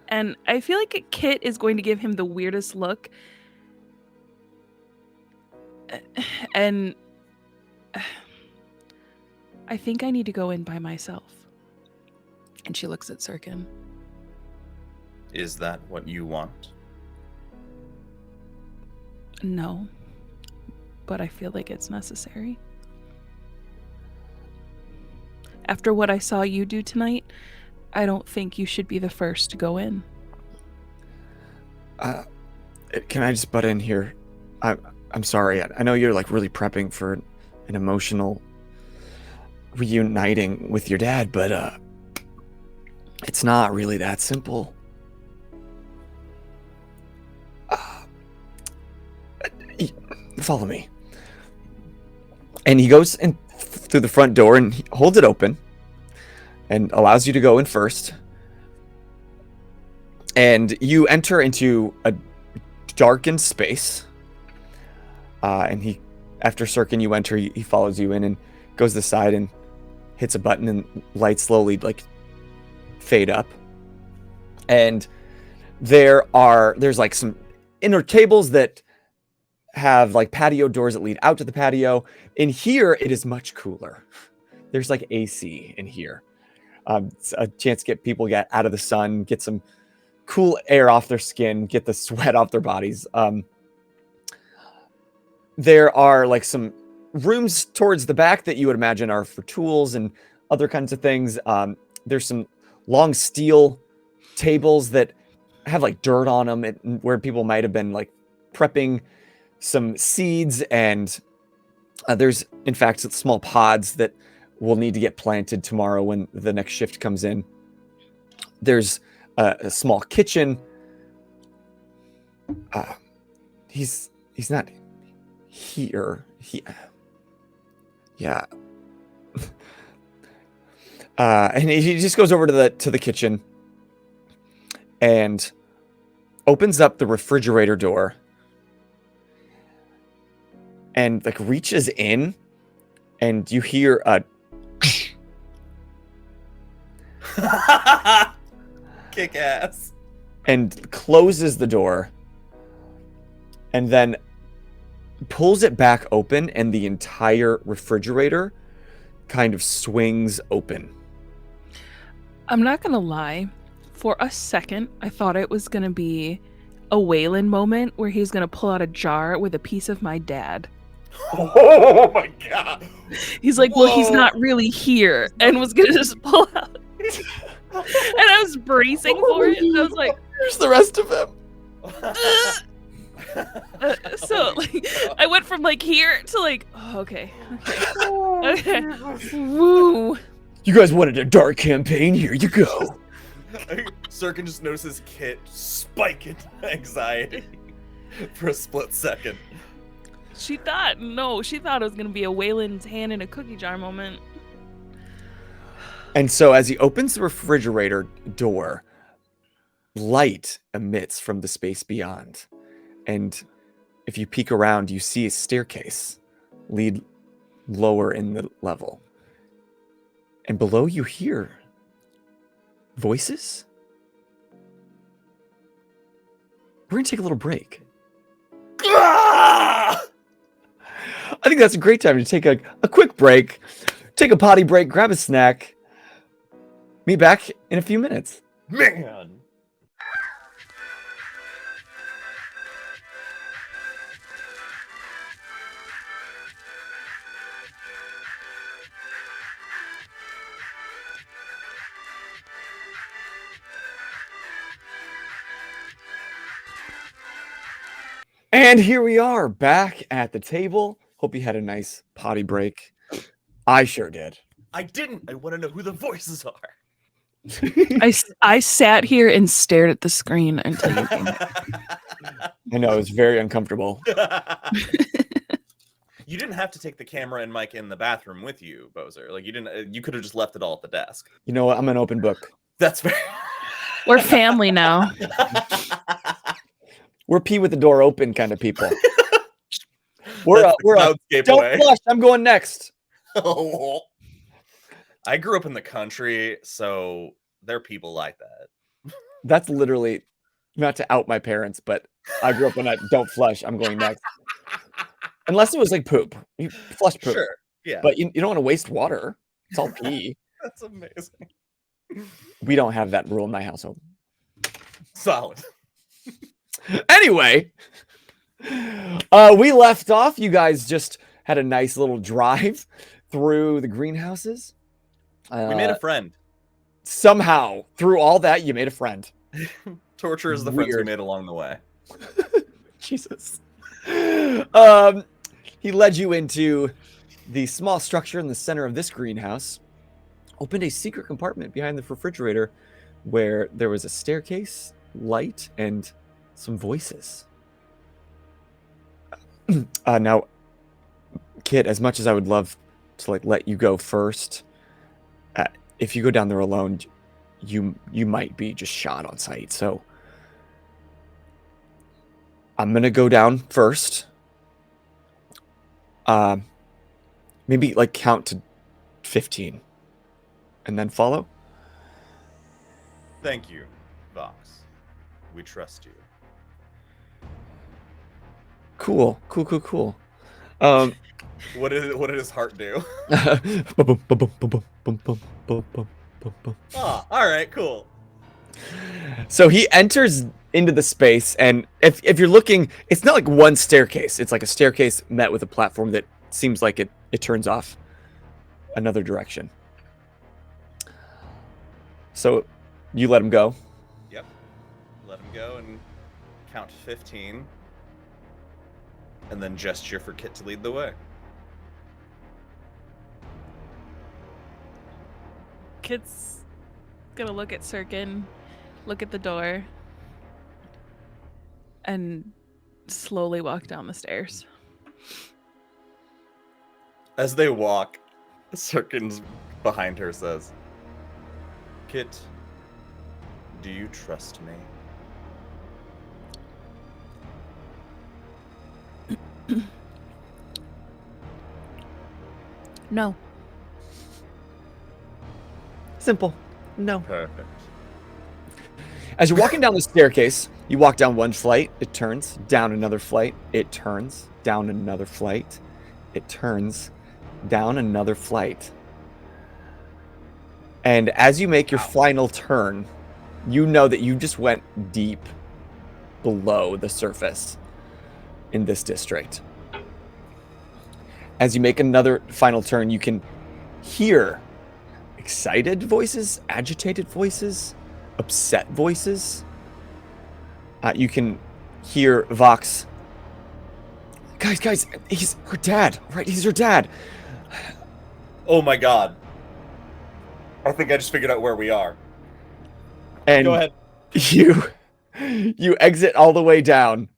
And I feel like Kit is going to give him the weirdest look. And I think I need to go in by myself. And she looks at Syrkon. Is that what you want? No, but I feel like it's necessary. After what I saw you do tonight, I don't think you should be the first to go in. Can I just butt in here? I'm sorry. I know you're like really prepping for an emotional reuniting with your dad, but it's not really that simple. Follow me. And he goes in through the front door and he holds it open and allows you to go in first. And you enter into a darkened space. And he, after Syrkon, you enter, he follows you in and goes to the side and hits a button and lights slowly like fade up. And there's like some inner tables that have like patio doors that lead out to the patio. In here, it is much cooler. There's like AC in here. It's a chance to get out of the sun, get some cool air off their skin, get the sweat off their bodies. There are like some rooms towards the back that you would imagine are for tools and other kinds of things. There's some long steel tables that have like dirt on them where people might have been like prepping some seeds, and there's in fact small pods that will need to get planted tomorrow when the next shift comes in. There's a small kitchen. He's not here. And he just goes over to the kitchen and opens up the refrigerator door and like reaches in, and you hear a kick ass, and closes the door and then pulls it back open, and the entire refrigerator kind of swings open. I'm not gonna lie. For a second, I thought it was gonna be a Waylon moment where he's gonna pull out a jar with a piece of my dad. Oh my god! He's like, well, he's not really here, and was gonna just pull out. And I was bracing for it, and I was like, "Here's the rest of him." So like, I went from like here to like, oh, okay. Woo! You guys wanted a dark campaign? Here you go. Syrkon just notices Kit spike in anxiety for a split second. She thought it was gonna be a Waylon's hand in a cookie jar moment. And so as he opens the refrigerator door, light emits from the space beyond. And if you peek around, you see a staircase lead lower in the level. And below you hear voices. We're going to take a little break. I think that's a great time to take a quick break, take a potty break, grab a snack. Meet back in a few minutes. Man! And here we are back at the table. Hope you had a nice potty break. I sure did. I didn't. I want to know who the voices are. I sat here and stared at the screen until you came. I know, it was very uncomfortable. You didn't have to take the camera and mic in the bathroom with you, Bozer. Like you didn't. You could have just left it all at the desk. You know what? I'm an open book. That's fair. We're family now. We're pee with the door open kind of people. we're Cloudscape don't way. flush. I'm going next. Oh. I grew up in the country, so there are people like that. That's literally, not to out my parents, but I grew up on that don't flush, I'm going next. Unless it was like poop. You flush poop. Sure. Yeah. But you don't want to waste water. It's all pee. That's amazing. We don't have that rule in my household. Solid. Anyway, we left off. You guys just had a nice little drive through the greenhouses. We made a friend. Somehow, through all that, you made a friend. Torture is the friends we Weird. made along the way. Jesus. He led you into the small structure in the center of this greenhouse, opened a secret compartment behind the refrigerator where there was a staircase, light, and some voices. Now, Kit, as much as I would love to like let you go first, if you go down there alone, you might be just shot on sight. So I'm gonna go down first. Maybe like count to 15, and then follow. Thank you, Vox. We trust you. Cool. What did his heart do? Oh, all right, cool. So he enters into the space, and if you're looking, it's not like one staircase. It's like a staircase met with a platform that seems like it turns off another direction. So you let him go. Yep. Let him go and count 15. And then gesture for Kit to lead the way. Kit's gonna look at Syrkon, look at the door, and slowly walk down the stairs. As they walk, Syrkon's behind her says, Kit, do you trust me? No. Simple. No. Perfect. As you're walking down the staircase, you walk down one flight, it turns, down another flight, it turns, down another flight, it turns, down another flight. And as you make your final turn, you know that you just went deep below the surface in this district. As you make another final turn, you can hear excited voices, agitated voices, upset voices. You can hear Vox. Guys, he's her dad, right? He's her dad. Oh my god. I think I just figured out where we are. And Go ahead. You exit all the way down.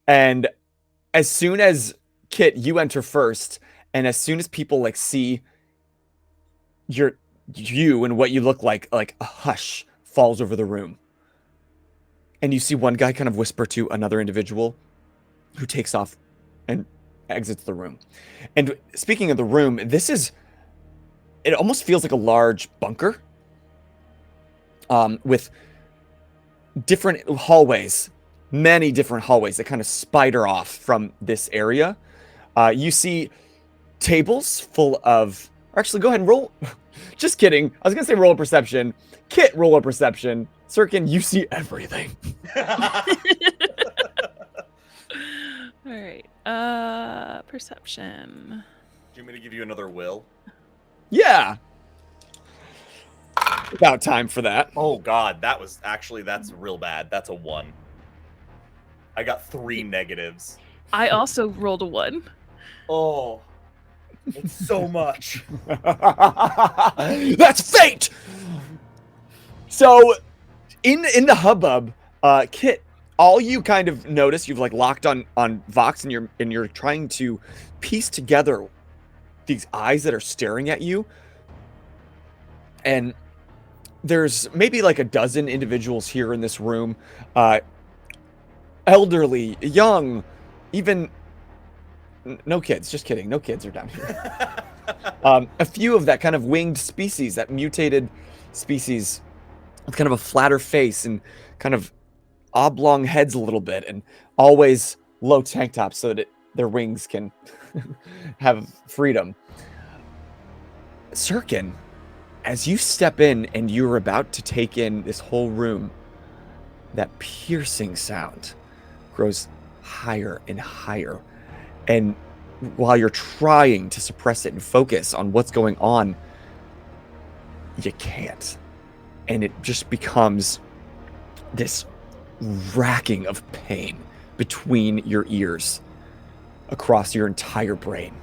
And as soon as Kit, you enter first, and as soon as people like see you and what you look like a hush falls over the room. And you see one guy kind of whisper to another individual who takes off and exits the room. And speaking of the room, it almost feels like a large bunker with different hallways, many different hallways that kind of spider off from this area. You see tables full of... Actually, go ahead and roll. Just kidding. I was going to say roll a perception. Kit, roll a perception. Syrkon, you see everything. All right. Perception. Do you want me to give you another will? Yeah. About time for that. Oh god, that's real bad. That's a 1. I got 3 negatives. I also rolled a 1. Oh. It's so much. That's fate. So, in the hubbub, Kit, all you kind of notice, you've like locked on Vox, and you're trying to piece together these eyes that are staring at you, and there's maybe like a dozen individuals here in this room, elderly, young, even. No kids, just kidding. No kids are down here. A few of that kind of winged species, that mutated species with kind of a flatter face and kind of oblong heads a little bit, and always low tank tops so that their wings can have freedom. Syrkon, as you step in and you're about to take in this whole room, that piercing sound grows higher and higher. And while you're trying to suppress it and focus on what's going on, you can't. And it just becomes this racking of pain between your ears across your entire brain.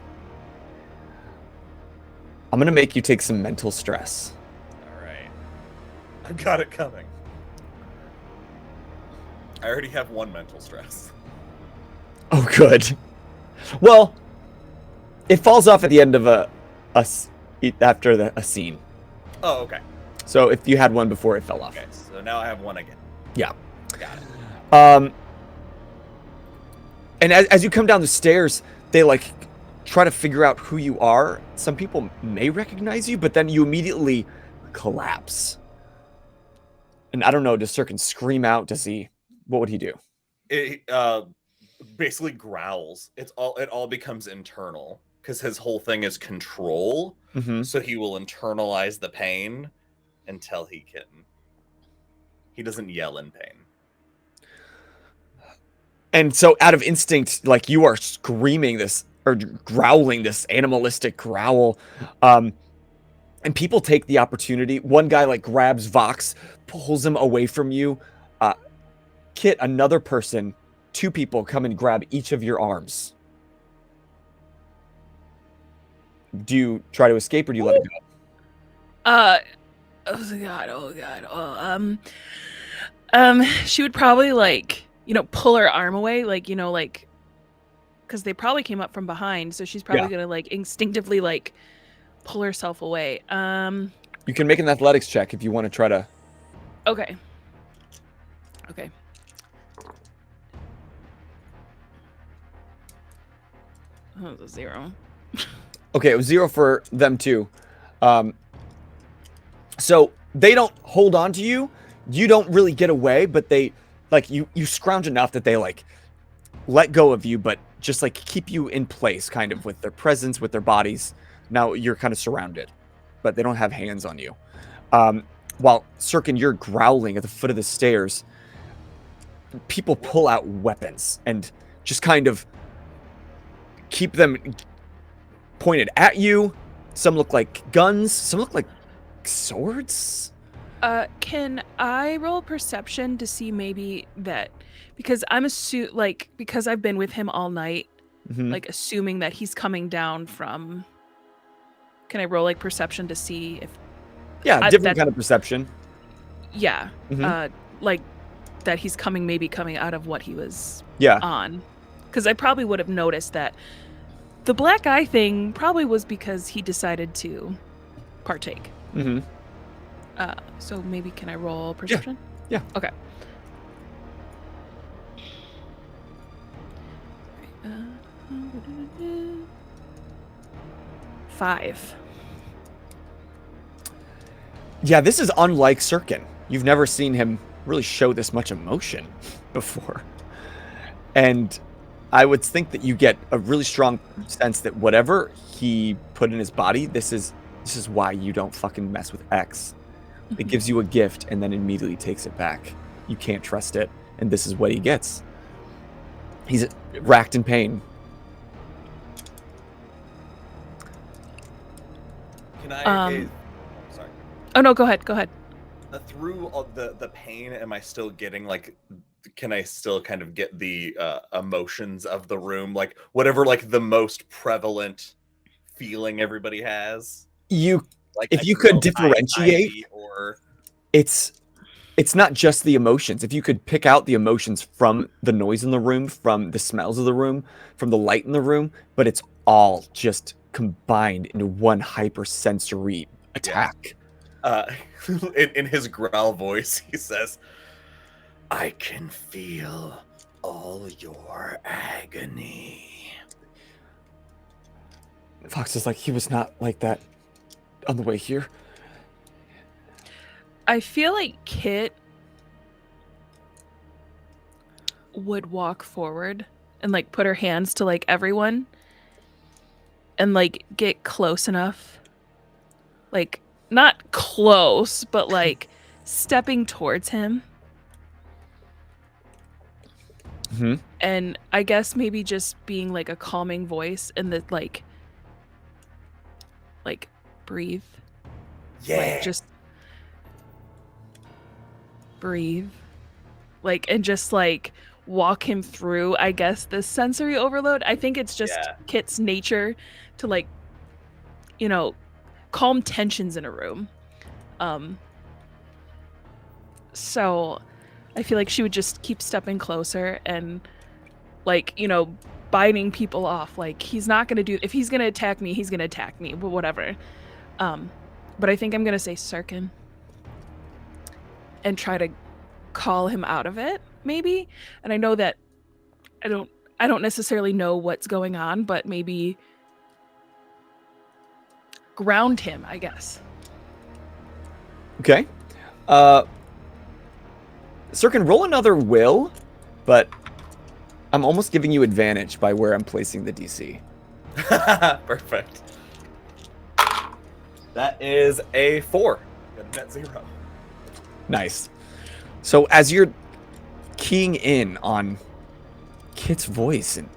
I'm going to make you take some mental stress. All right. I've got it coming. I already have 1 mental stress. Oh, good. Well, it falls off at the end of a scene. Oh, okay. So if you had one before, it fell off. Okay, so now I have one again. Yeah. Got it. And as you come down the stairs, they like try to figure out who you are. Some people may recognize you, but then you immediately collapse. And I don't know, does Syrkon scream out? Does he? What would he do? It basically growls. It all becomes internal because his whole thing is control. Mm-hmm. So he will internalize the pain until he doesn't yell in pain. And so out of instinct, like you are screaming this or growling this animalistic growl. And people take the opportunity. One guy like grabs Vox, pulls him away from you. Kit, another person, 2 people come and grab each of your arms. Do you try to escape or do you let it go? Oh god. She would probably like, pull her arm away, like, because they probably came up from behind, so she's probably gonna like instinctively like pull herself away. You can make an athletics check if you want to try to. Okay. Oh, it was a 0. Okay, it was 0 for them too. So they don't hold on to you. You don't really get away, but they like you scrounge enough that they like let go of you, but just like keep you in place kind of with their presence, with their bodies. Now you're kind of surrounded, but they don't have hands on you. While Syrkon, you're growling at the foot of the stairs. People pull out weapons and just kind of keep them pointed at you. Some look like guns. Some look like swords. Can I roll perception to see maybe that, because I'm because I've been with him all night, like assuming that he's coming down from. Can I roll like perception to see if? Yeah, different kind of perception. Yeah, like that he's coming out of what he was on, because I probably would have noticed that the black eye thing probably was because he decided to partake. So maybe can I roll perception? Yeah. Okay. 5. Yeah, this is unlike Syrkon. You've never seen him really show this much emotion before. And I would think that you get a really strong sense that whatever he put in his body, this is why you don't fucking mess with X. It gives you a gift and then immediately takes it back. You can't trust it, and this is what he gets. He's racked in pain. Can I? Sorry. Oh no, go ahead. Through all the pain, am I still getting like? Can I still kind of get the emotions of the room, like whatever, like the most prevalent feeling everybody has? Like, if you could differentiate, or it's not just the emotions. If you could pick out the emotions from the noise in the room, from the smells of the room, from the light in the room, but it's all just combined into one hypersensory attack. In his growl voice, he says, "I can feel all your agony." Fox is like, he was not like that on the way here. I feel like Kit would walk forward and like put her hands to like everyone and like get close enough, like not close, but like stepping towards him. And I guess maybe just being like a calming voice and that like breathe. Yeah. Like, just breathe. Like, and just like walk him through, I guess, the sensory overload. I think it's just Kit's nature to like, calm tensions in a room. So I feel like she would just keep stepping closer and like, you know, biting people off. Like, he's not gonna do, if he's gonna attack me, he's gonna attack me, but whatever. But I think I'm gonna say Syrkon and try to call him out of it, maybe. And I know that I don't necessarily know what's going on, but maybe ground him, I guess. Okay. Syrkon, roll another will, but I'm almost giving you advantage by where I'm placing the DC. Perfect. That is a 4. Got a net 0. Nice. So as you're keying in on Kit's voice and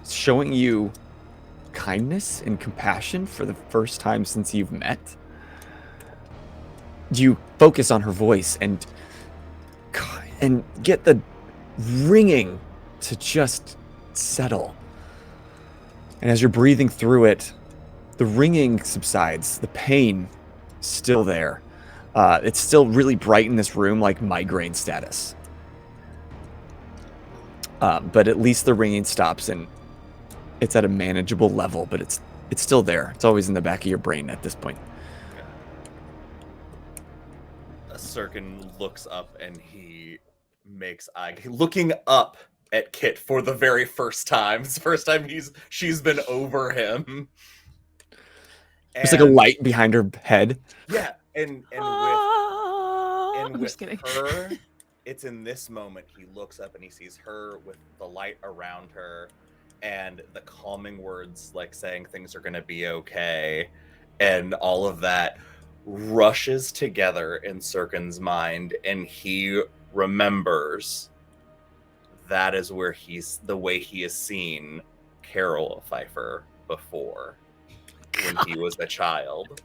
showing you kindness and compassion for the first time since you've met, you focus on her voice and get the ringing to just settle. And as you're breathing through it, the ringing subsides, the pain still there. It's still really bright in this room, like migraine status. But at least the ringing stops and it's at a manageable level, but it's still there. It's always in the back of your brain at this point. Syrkon looks up and he makes eye, looking up at Kit for the very first time. It's the first time she's been over him. There's like a light behind her head. Yeah, and I'm with just kidding. her, it's in this moment he looks up and he sees her with the light around her and the calming words like saying things are gonna be okay, and all of that rushes together in Syrkon's mind, and he remembers that is where the way he has seen Carol Pfeiffer before when he was a child.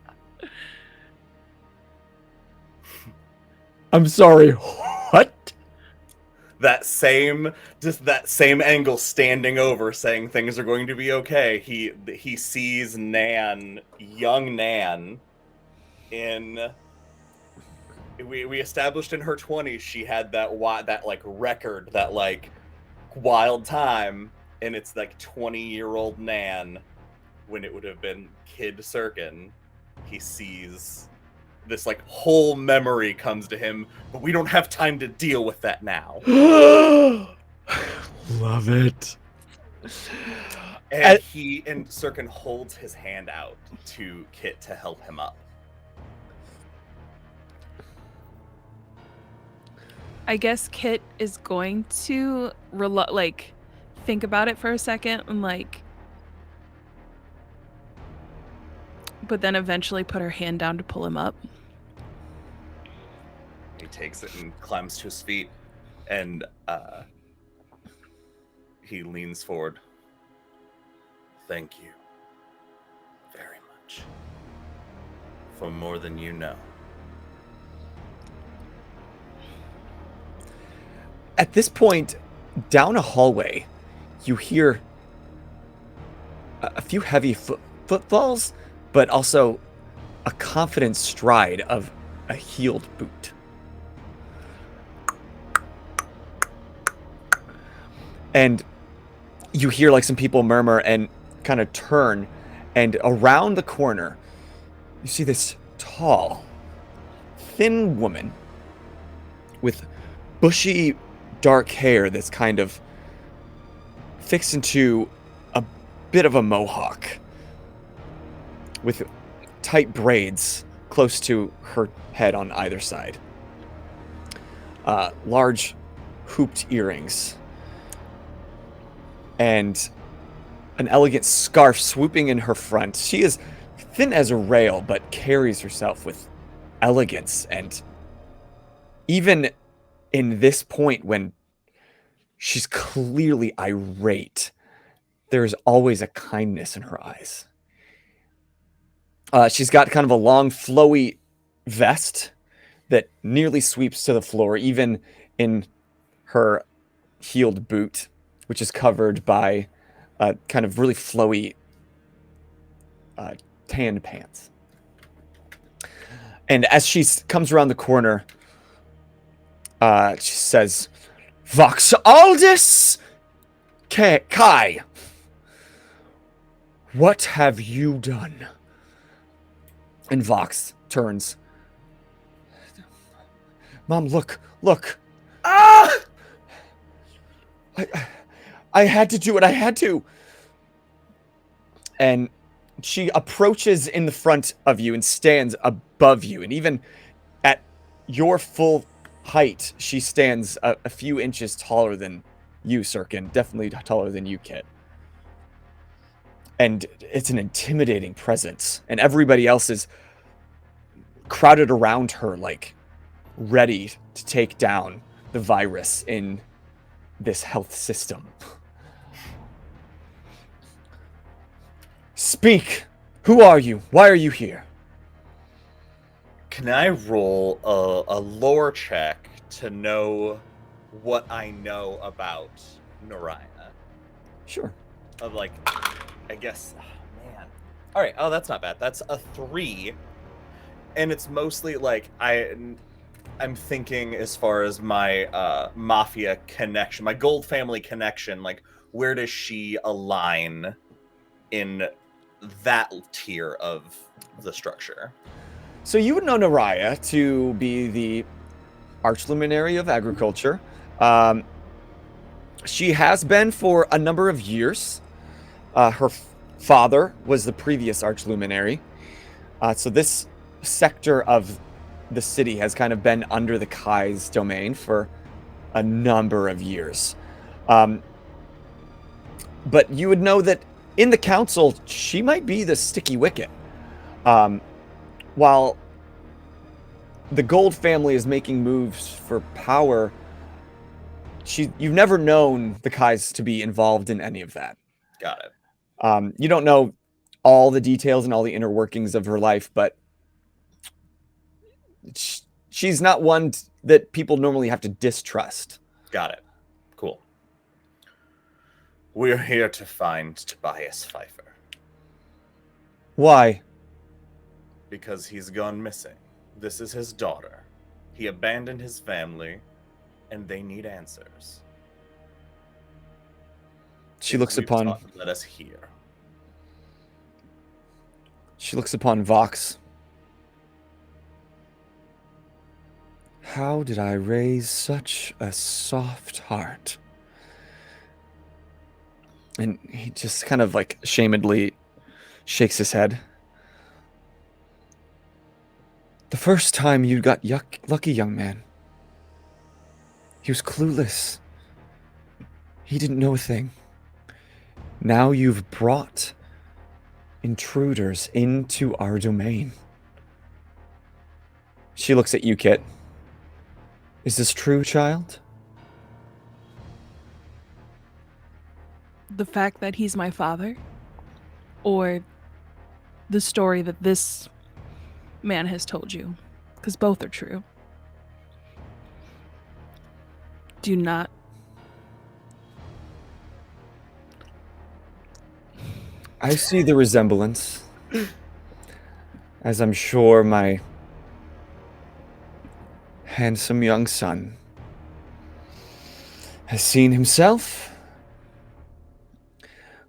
I'm sorry, what? That same angle standing over saying things are going to be okay. He sees Nan, young Nan, we established in her 20s she had that like record, that like wild time, and it's like 20-year-old Nan when it would have been kid Syrkon. He sees this like whole memory comes to him, but we don't have time to deal with that now. Love it. And Syrkon holds his hand out to Kit to help him up. I guess Kit is going to think about it for a second and but then eventually put her hand down to pull him up. He takes it and climbs to his feet, and he leans forward. Thank you very much for more than you know. At this point, down a hallway, you hear a few heavy footfalls, but also a confident stride of a heeled boot. And you hear like some people murmur and kind of turn, and around the corner, you see this tall, thin woman with bushy dark hair that's kind of fixed into a bit of a mohawk with tight braids close to her head on either side. Large hooped earrings and an elegant scarf swooping in her front. She is thin as a rail, but carries herself with elegance, and even in this point when she's clearly irate, there's always a kindness in her eyes. She's got kind of a long, flowy vest that nearly sweeps to the floor, even in her heeled boot, which is covered by kind of really flowy tan pants. And as she comes around the corner, she says, "Vox Aldis Kai, what have you done? And Vox turns. Mom, look. Ah! I had to do what I had to. And she approaches in the front of you and stands above you. And even at your full height, she stands a few inches taller than you, Syrkon. Definitely taller than you, Kit. And it's an intimidating presence. And everybody else is crowded around her, like ready to take down the virus in this health system. Speak! Who are you? Why are you here? Can I roll a lore check to know what I know about Naraya? Sure. Of like, I guess, oh, man. All right. Oh, that's not bad. That's a 3, and it's mostly like I'm thinking as far as my mafia connection, my Gold family connection. Like, where does she align in that tier of the structure? So you would know Naraya to be the Archluminary of Agriculture. She has been for a number of years. Her father was the previous Archluminary. So this sector of the city has kind of been under the Kai's domain for a number of years. But you would know that in the council, she might be the sticky wicket. While the Gold family is making moves for power, you've never known the Kais to be involved in any of that. Got it. You don't know all the details and all the inner workings of her life, but she's not one that people normally have to distrust. Got it. Cool. We're here to find Tobias Pfeiffer. Why? Because he's gone missing. This is his daughter. He abandoned his family, and they need answers. She looks upon. Let us hear. She looks upon Vox. How did I raise such a soft heart? And he just kind of like shamedly shakes his head. The first time you got lucky, young man. He was clueless. He didn't know a thing. Now you've brought intruders into our domain. She looks at you, Kit. Is this true, child? The fact that he's my father? Or the story that this man has told you? Because both are true. Do not. I see the resemblance, as I'm sure my handsome young son has seen himself.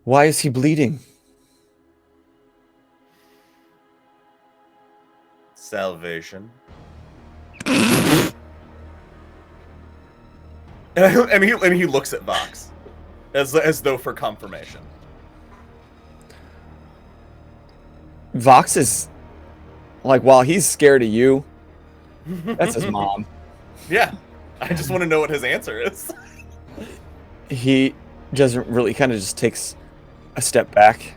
Why is he bleeding? Salvation. and he looks at Vox as though for confirmation. Vox is like, while he's scared of you, that's his mom. Yeah, I just want to know what his answer is. He doesn't really, kind of just takes a step back.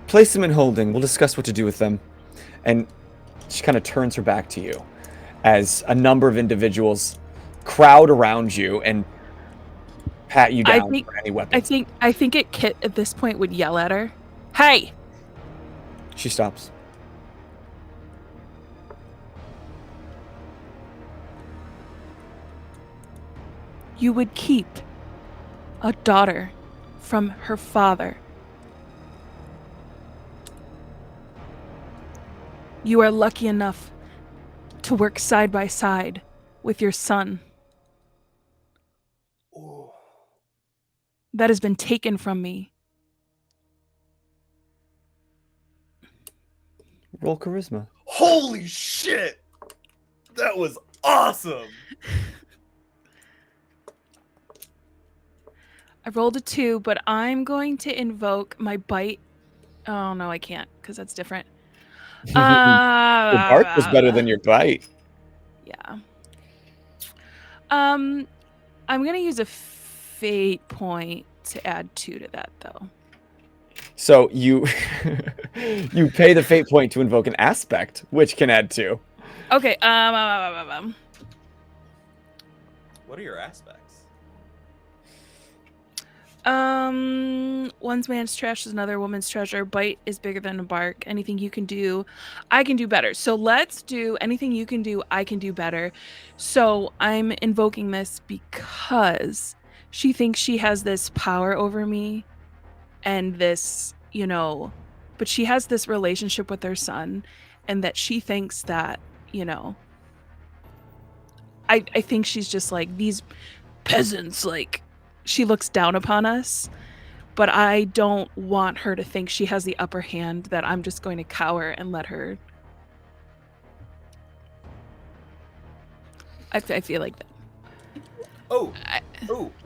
Place them in holding. We'll discuss what to do with them. And she kind of turns her back to you as a number of individuals crowd around you and pat you down for any weapons. I think Kit at this point would yell at her. Hey! She stops. You would keep a daughter from her father. You are lucky enough to work side by side with your son. that has been taken from me. Roll charisma. Holy shit! That was awesome! I rolled a 2, but I'm going to invoke my bite. Oh, no, I can't, because that's different. Your bark was better than your bite. Yeah. I'm going to use a fate point to add 2 to that, though. So you you pay the fate point to invoke an aspect, which can add 2. Okay, What are your aspects? One man's trash is another woman's treasure. Bite is bigger than a bark. Anything you can do, I can do better. So let's do anything you can do, I can do better. So I'm invoking this because she thinks she has this power over me and this, but she has this relationship with her son, and that she thinks that, I think she's just like, these peasants, like, she looks down upon us, but I don't want her to think she has the upper hand, that I'm just going to cower and let her. I feel like that. Oh,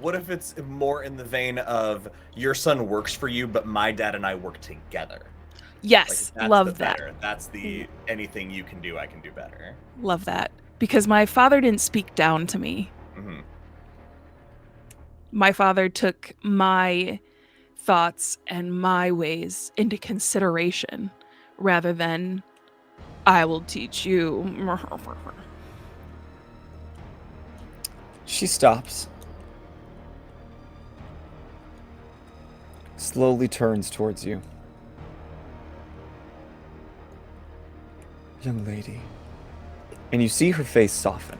what if it's more in the vein of your son works for you, but my dad and I work together? Yes, Like, love that. That's the anything you can do, I can do better. Love that. Because my father didn't speak down to me. Mm-hmm. My father took my thoughts and my ways into consideration rather than, I will teach you. She stops. Slowly turns towards you. Young lady. And you see her face soften.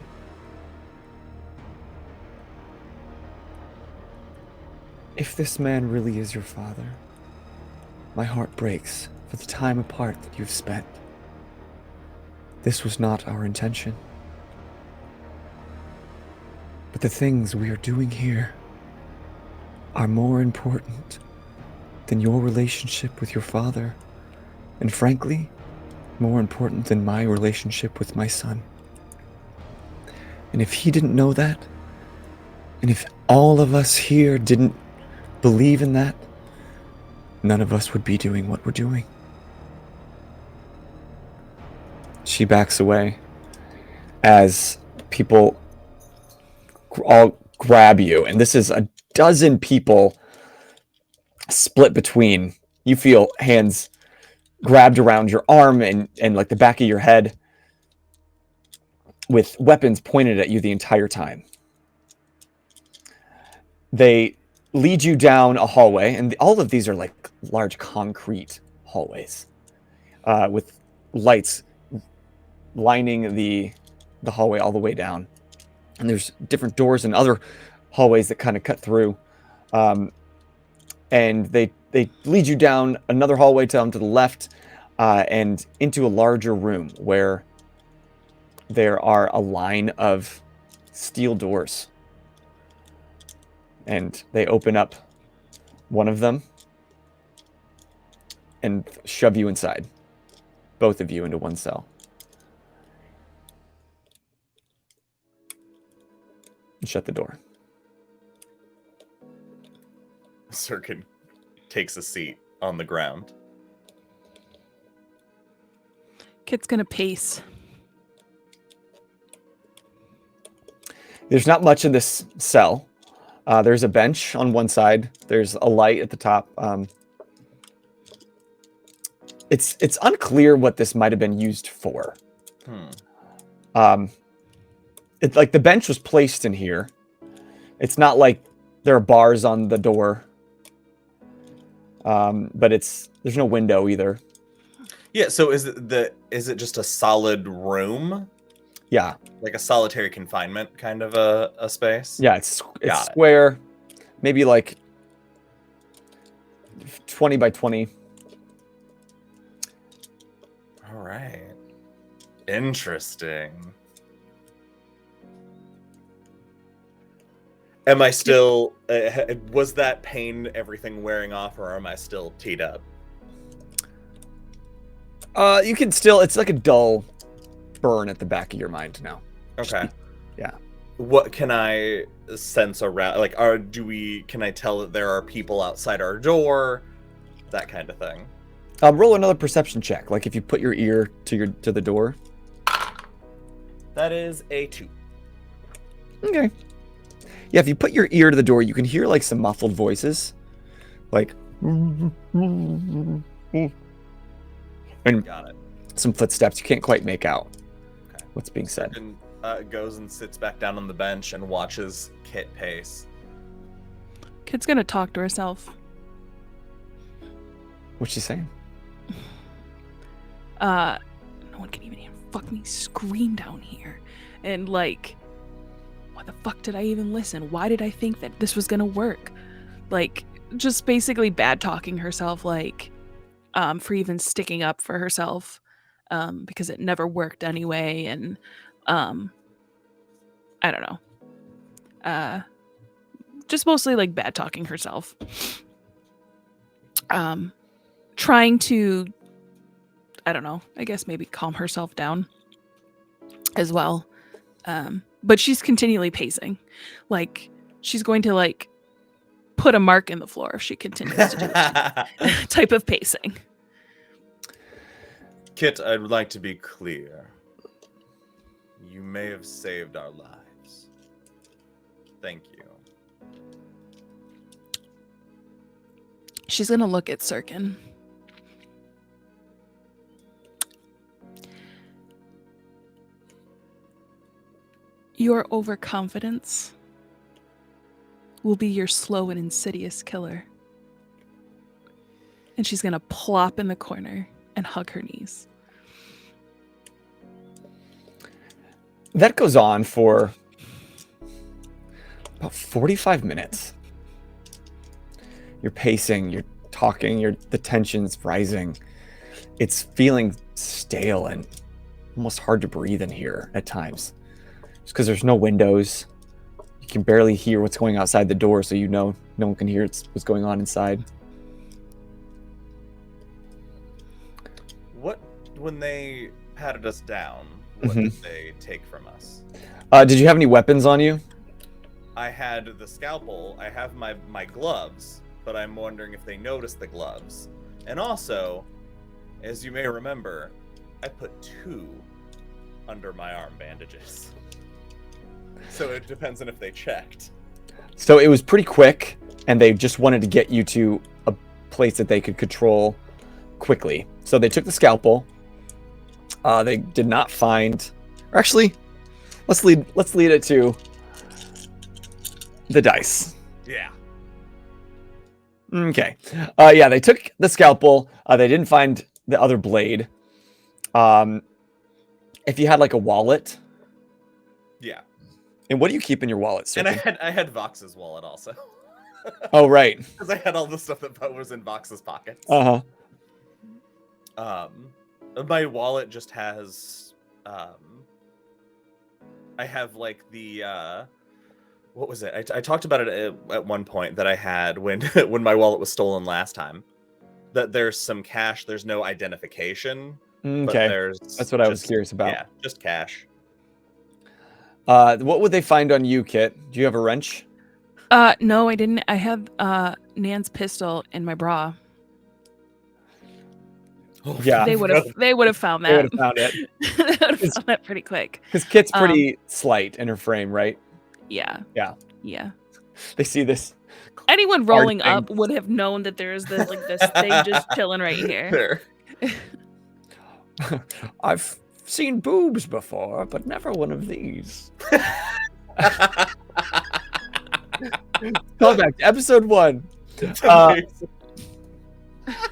If this man really is your father, my heart breaks for the time apart that you've spent. This was not our intention. But the things we are doing here are more important than your relationship with your father, and frankly, more important than my relationship with my son. And if he didn't know that, and if all of us here didn't believe in that, none of us would be doing what we're doing. She backs away as people all grab you, and this is a dozen people split between. You feel hands grabbed around your arm and like the back of your head with weapons pointed at you the entire time. They lead you down a hallway, and all of these are like large concrete hallways with lights lining the hallway all the way down. And there's different doors and other hallways that kind of cut through. And they lead you down another hallway to the left and into a larger room where there are a line of steel doors. And they open up one of them and shove you inside, both of you, into one cell. And shut the door. Syrkon takes a seat on the ground. Kid's gonna pace. There's not much in this cell. There's a bench on one side. There's a light at the top. It's unclear what this might have been used for. It's like the bench was placed in here. It's not like there are bars on the door. But there's no window either. Yeah, so is it just a solid room? Yeah. Like a solitary confinement kind of a space? Yeah, it's square. Maybe like 20 by 20. All right. Interesting. Am I still? Was that pain everything wearing off, or am I still teed up? You can still. It's like a dull burn at the back of your mind now. Okay. Yeah. What can I sense around? Like, can I tell that there are people outside our door? That kind of thing. Roll another perception check. Like if you put your ear to the door. That is a 2. Okay. Yeah, if you put your ear to the door, you can hear like some muffled voices, like, and Got it. some footsteps. You can't quite make out Okay. what's being said. And goes and sits back down on the bench and watches Kit pace. Kit's gonna talk to herself. What's she saying? No one can even fucking scream down here. And like, why the fuck did I even listen? Why did I think that this was gonna work? Like, just basically bad talking herself, like, for even sticking up for herself, because it never worked anyway, and I don't know. Just mostly like bad talking herself. Trying to, I don't know, I guess maybe calm herself down as well. But she's continually pacing. Like, she's going to like put a mark in the floor if she continues to do that type of pacing. Kit, I'd like to be clear. You may have saved our lives. Thank you. She's gonna look at Syrkon. Your overconfidence will be your slow and insidious killer. And she's gonna plop in the corner and hug her knees. That goes on for about 45 minutes. You're pacing, you're talking, the tension's rising. It's feeling stale and almost hard to breathe in here at times. Just because there's no windows. You can barely hear what's going outside the door, so you know no one can hear what's going on inside. When they patted us down, what did they take from us? Did you have any weapons on you? I had the scalpel. I have my gloves, but I'm wondering if they noticed the gloves. And also, as you may remember, I put 2 under my arm bandages. So it depends on if they checked. So it was pretty quick, and they just wanted to get you to a place that they could control quickly. So they took the scalpel. They did not find... Or actually, let's lead it to the dice. Yeah. Okay. Yeah, they took the scalpel. They didn't find the other blade. If you had like a wallet... Yeah. And what do you keep in your wallet, sir? And I had Vox's wallet also. Oh, right. Because I had all the stuff that was in Vox's pockets. Uh-huh. My wallet just has I have like the what was it? I talked about it at one point that I had when when my wallet was stolen last time. That there's some cash, there's no identification. Okay. But that's what I was curious about. Yeah, just cash. What would they find on you, Kit? Do you have a wrench? No, I didn't. I have Nan's pistol in my bra. Yeah, They would have found that. They would have found it. They would have found that pretty quick. Because Kit's pretty slight in her frame, right? Yeah. Yeah. Yeah. They see this. Anyone rolling thing. up would have known that there's this thing just chilling right here. I've seen boobs before, but never one of these. Call back to episode 1.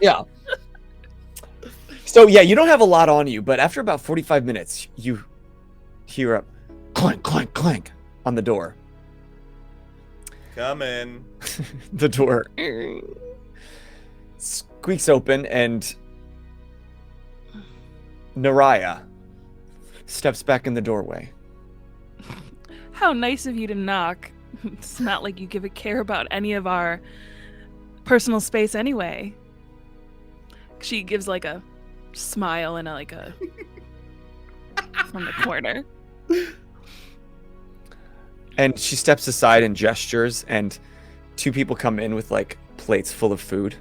Yeah. So yeah, you don't have a lot on you, but after about 45 minutes, you hear a clank, clank, clank on the door. Come in. The door squeaks open, and Naraya steps back in the doorway. How nice of you to knock. It's not like you give a care about any of our personal space anyway. She gives like a smile and like a from the corner. And she steps aside and gestures, and two people come in with like plates full of food.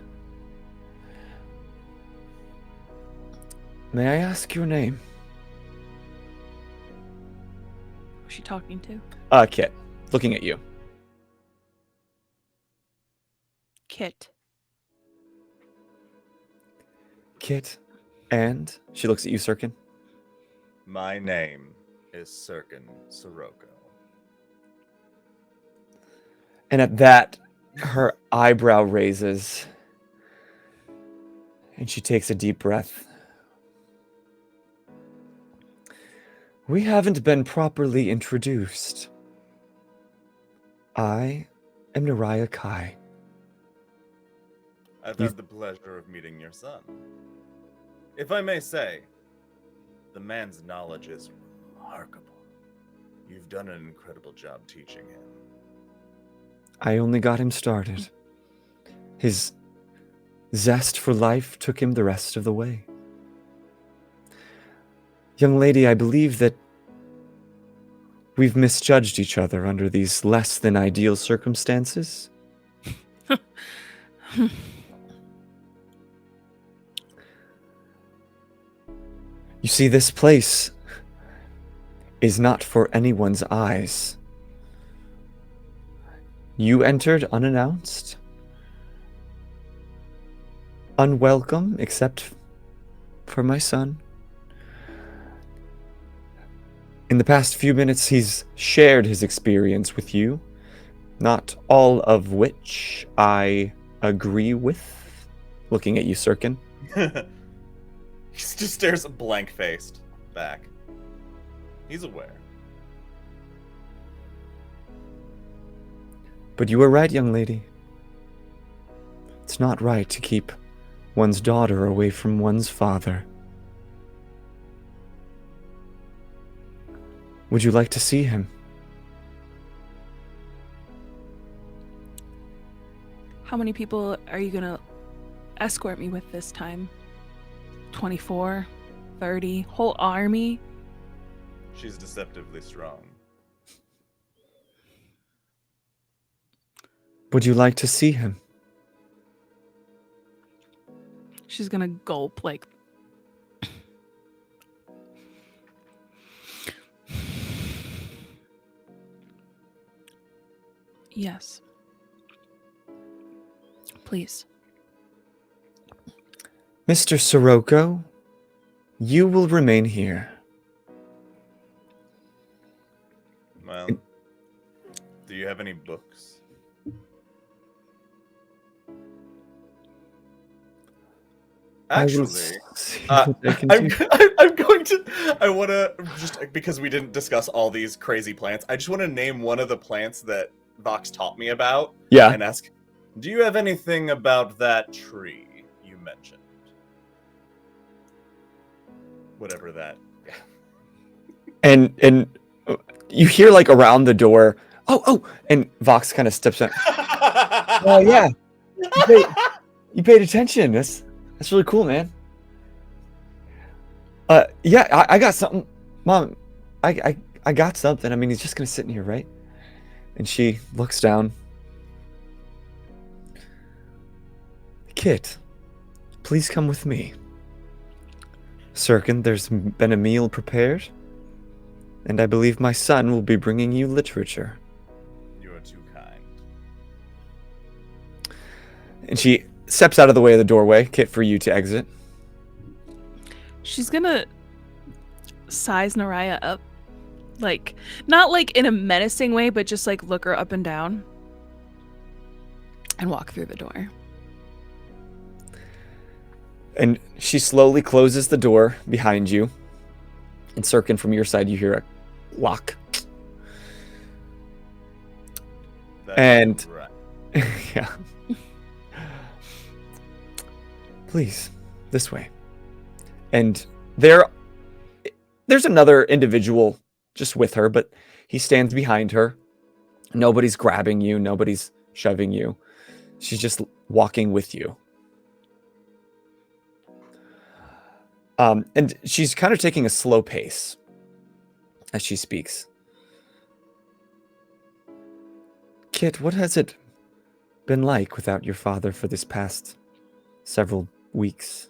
May I ask your name? Who's she talking to? Kit, looking at you. Kit. Kit, and she looks at you, Syrkon. My name is Syrkon Sirocco. And at that, her eyebrow raises, and she takes a deep breath. We haven't been properly introduced. I am Nariah Kai. I've had the pleasure of meeting your son. If I may say, the man's knowledge is remarkable. You've done an incredible job teaching him. I only got him started. His zest for life took him the rest of the way. Young lady, I believe that we've misjudged each other under these less than ideal circumstances. You see, this place is not for anyone's eyes. You entered unannounced, unwelcome, except for my son. In the past few minutes, he's shared his experience with you, not all of which I agree with. Looking at you, Syrkon. He just stares blank-faced back. He's aware. But you were right, young lady. It's not right to keep one's daughter away from one's father. Would you like to see him? How many people are you gonna escort me with this time? 24? 30? Whole army? She's deceptively strong. Would you like to see him? She's gonna gulp like... Yes. Please. Mr. Sirocco, you will remain here. Well, do you have any books? Actually, I'm going to. I want to just because we didn't discuss all these crazy plants. I just want to name one of the plants that Vox taught me about. Yeah. And ask, do you have anything about that tree you mentioned? Whatever that. And you hear like around the door, oh, and Vox kind of steps in. Oh yeah, you paid attention. That's really cool, man. Yeah, I got something, Mom. I got something. I mean, he's just gonna sit in here, right? And she looks down. Kit, please come with me. Syrkon, there's been a meal prepared, and I believe my son will be bringing you literature. You are too kind. And she steps out of the way of the doorway, Kit, for you to exit. She's gonna size Nariah up. Like, not like in a menacing way, but just like look her up and down. And walk through the door. And she slowly closes the door behind you. And Syrkon, from your side, you hear a lock. And right. yeah. Please, this way. And there's another individual just with her, but he stands behind her, Nobody's grabbing you. Nobody's shoving you. She's just walking with you. And she's kind of taking a slow pace as she speaks. Kit, what has it been like without your father for this past several weeks?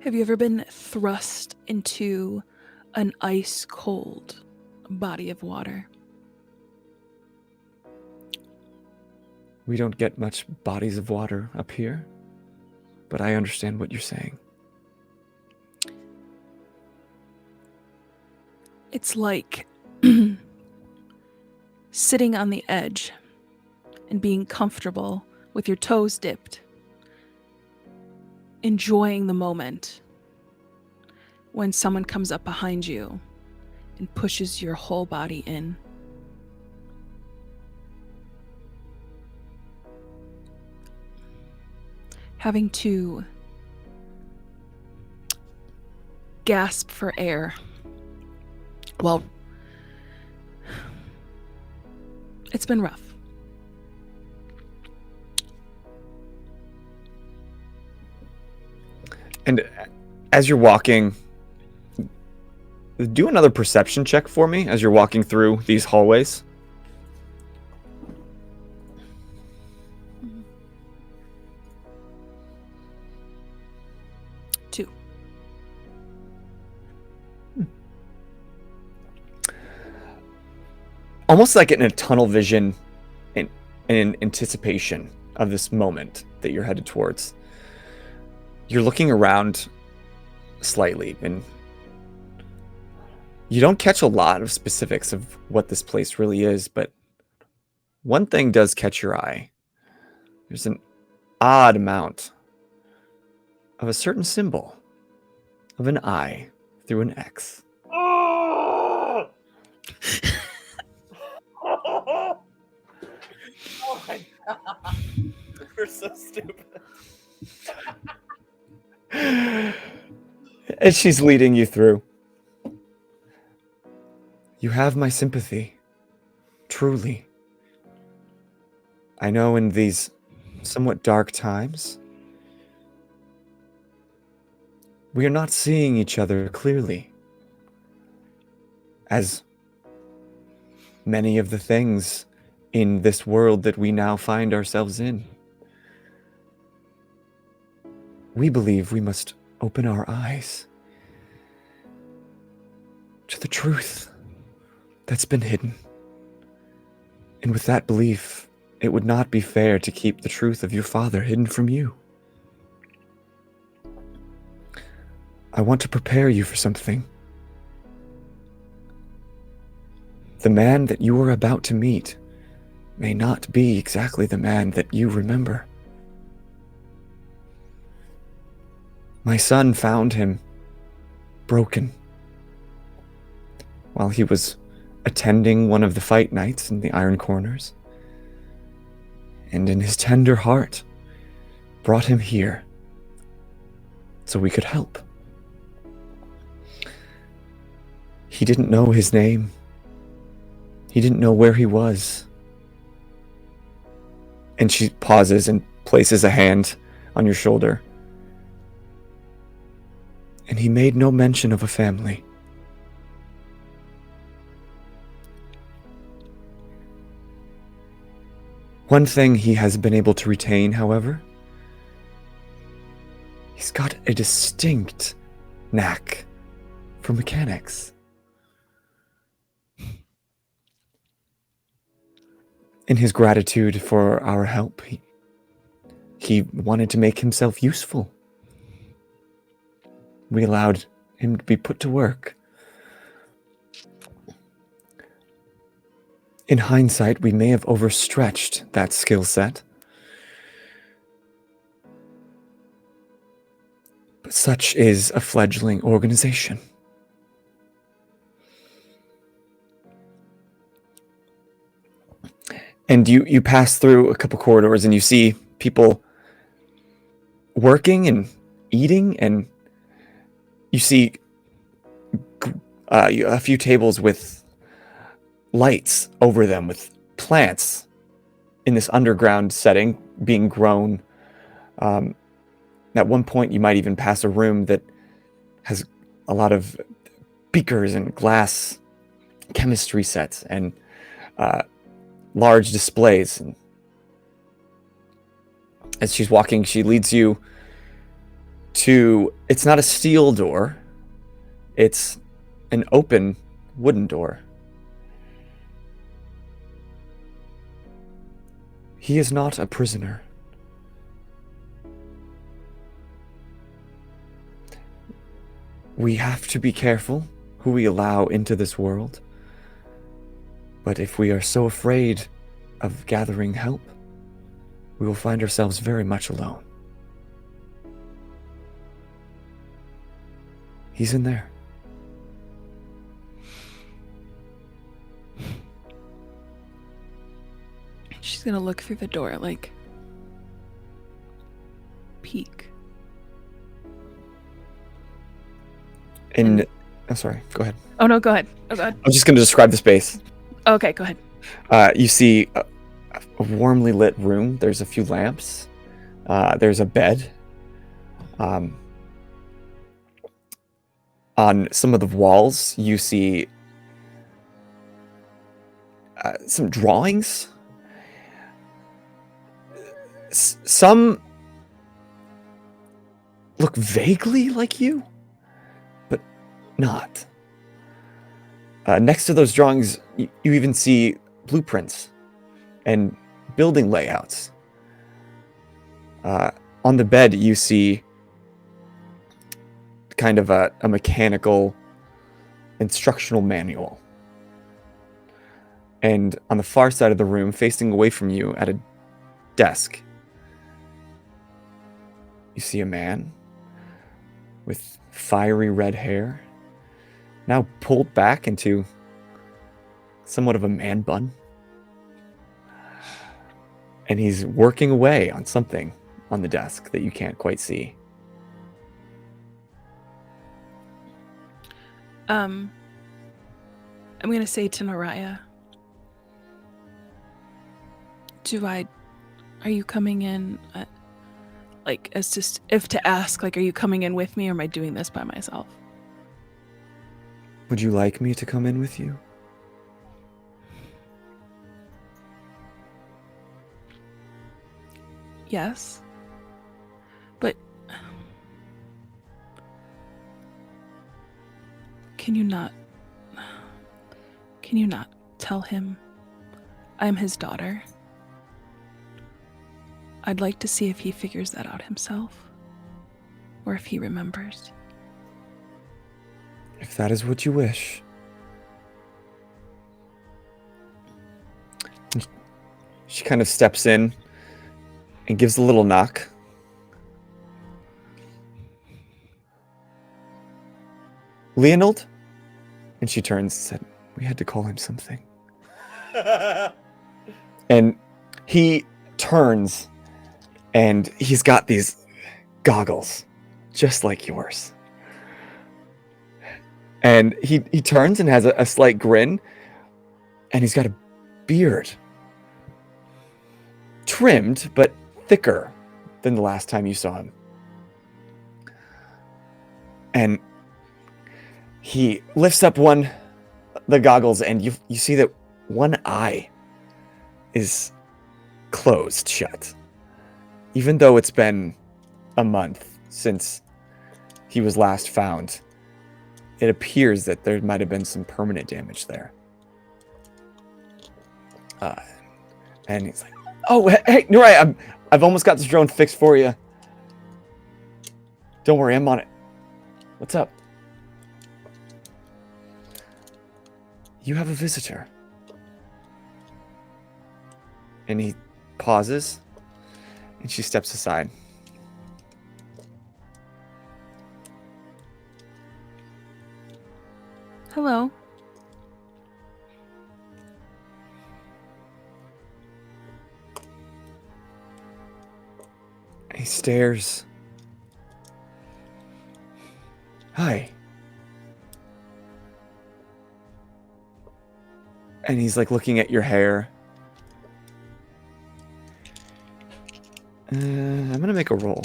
Have you ever been thrust into an ice-cold body of water? We don't get much bodies of water up here, but I understand what you're saying. It's like sitting on the edge and being comfortable with your toes dipped, enjoying the moment when someone comes up behind you and pushes your whole body in. Having to gasp for air. Well, it's been rough. And as you're walking, do another perception check for me as you're walking through these hallways. Two. Almost like in a tunnel vision in anticipation of this moment that you're headed towards. You're looking around slightly, and you don't catch a lot of specifics of what this place really is, but one thing does catch your eye. There's an odd amount of a certain symbol of an I through an X. Oh! Oh my god. We're so stupid. And she's leading you through. You have my sympathy. Truly. I know in these somewhat dark times, we are not seeing each other clearly. As many of the things in this world that we now find ourselves in. We believe we must open our eyes to the truth that's been hidden. And with that belief, it would not be fair to keep the truth of your father hidden from you. I want to prepare you for something. The man that you are about to meet may not be exactly the man that you remember. My son found him broken while he was attending one of the fight nights in the Iron Corners, and in his tender heart brought him here so we could help. He didn't know his name. He didn't know where he was. And she pauses and places a hand on your shoulder. And he made no mention of a family. One thing he has been able to retain, however, he's got a distinct knack for mechanics. In his gratitude for our help, he wanted to make himself useful. We allowed him to be put to work. In hindsight, we may have overstretched that skill set. But such is a fledgling organization. And you pass through a couple corridors and you see people working and eating, and you see a few tables with lights over them with plants in this underground setting being grown. At one point, you might even pass a room that has a lot of beakers and glass chemistry sets and large displays. And as she's walking, she leads you to, it's not a steel door, it's an open wooden door. He is not a prisoner. We have to be careful who we allow into this world. But if we are so afraid of gathering help, we will find ourselves very much alone. He's in there. She's gonna look through the door, like, peek. Oh, sorry, go ahead. Oh no, go ahead. Oh god. I'm just going to describe the space. Okay, go ahead. You see a warmly lit room. There's a few lamps. There's a bed. On some of the walls, you see some drawings. Some look vaguely like you, but not. Next to those drawings, you even see blueprints and building layouts. On the bed, you see kind of a mechanical instructional manual. And on the far side of the room, facing away from you at a desk, you see a man with fiery red hair, now pulled back into somewhat of a man bun. And he's working away on something on the desk that you can't quite see. I'm gonna say to Naraya, are you coming in, like, as just, if to ask, like, are you coming in with me, or am I doing this by myself? Would you like me to come in with you? Yes. But can you not tell him I'm his daughter? I'd like to see if he figures that out himself, or if he remembers. If that is what you wish. She kind of steps in and gives a little knock. Leonold? And she turns and said, we had to call him something. And he turns, and he's got these goggles, just like yours. And he turns and has a slight grin, and he's got a beard. Trimmed, but thicker than the last time you saw him. And he lifts up the goggles, and you see that one eye is closed shut. Even though it's been a month since he was last found, it appears that there might have been some permanent damage there. And he's like, oh, hey, Nurai, I've almost got this drone fixed for you. Don't worry, I'm on it. What's up? You have a visitor. And he pauses, and she steps aside. Hello. He stares Why? And he's like looking at your hair. I'm gonna make a roll.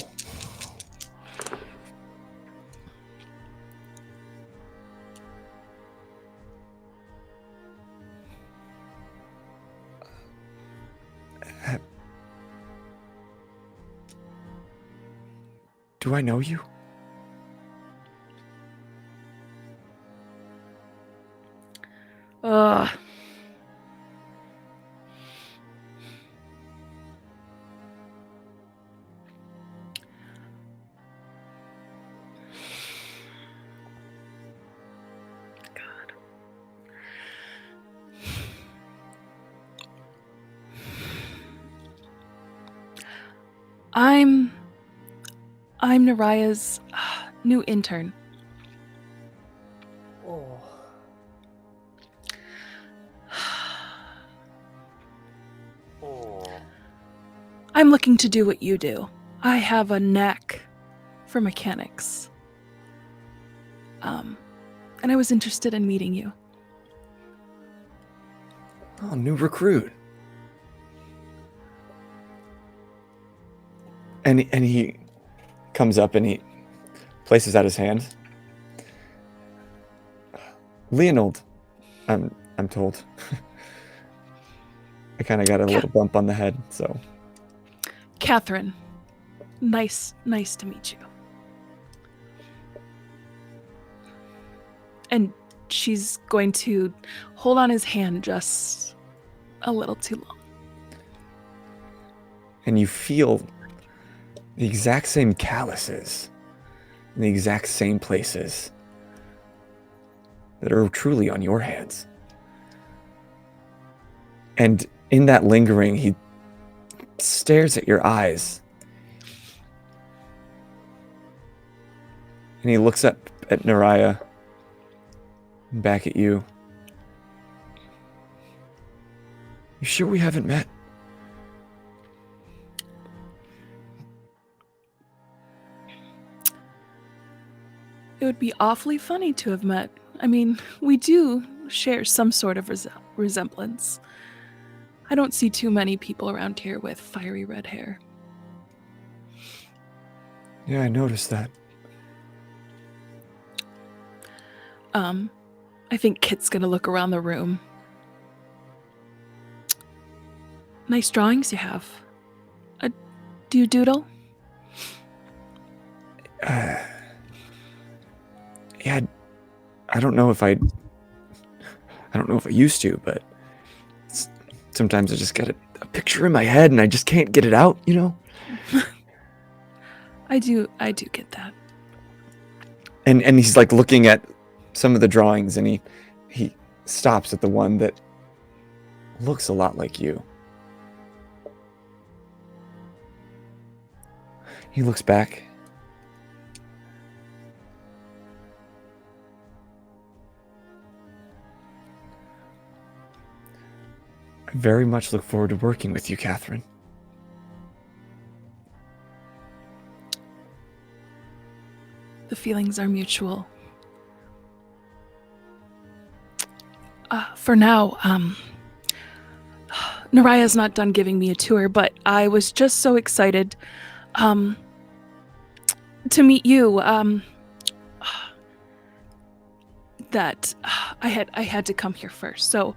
Do I know you? Ugh. God. I'm Naraya's new intern. Oh. I'm looking to do what you do. I have a knack for mechanics. And I was interested in meeting you. Oh, new recruit. And he comes up and he places out his hand. Leonold, I'm told. I kind of got a little bump on the head, so. Catherine, nice to meet you. And she's going to hold on his hand just a little too long. And you feel the exact same calluses in the exact same places that are truly on your hands. And in that lingering, he stares at your eyes. And he looks up at Naraya, back at you. You sure we haven't met? It would be awfully funny to have met. I mean, we do share some sort of resemblance. I don't see too many people around here with fiery red hair. Yeah, I noticed that. I think Kit's gonna look around the room. Nice drawings you have. Do you doodle? Yeah, I don't know if I used to, but sometimes I just get a picture in my head and I just can't get it out, you know? I do get that. And he's like looking at some of the drawings and he stops at the one that looks a lot like you. He looks back. I very much look forward to working with you, Catherine. The feelings are mutual. For now, Naraya's not done giving me a tour, but I was just so excited to meet you that I had to come here first. So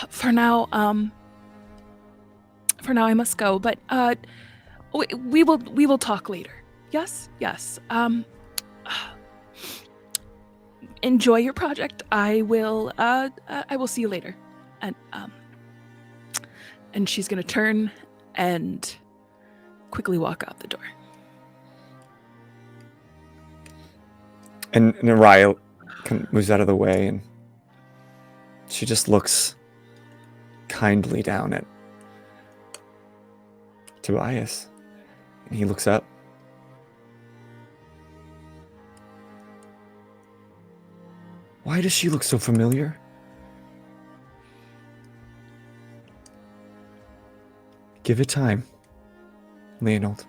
for now I must go, but we will talk later. Yes. Enjoy your project. I will see you later. And she's gonna turn and quickly walk out the door. And Naraya moves out of the way and she just looks kindly down at Tobias. And he looks up. Why does she look so familiar? Give it time, Leonold.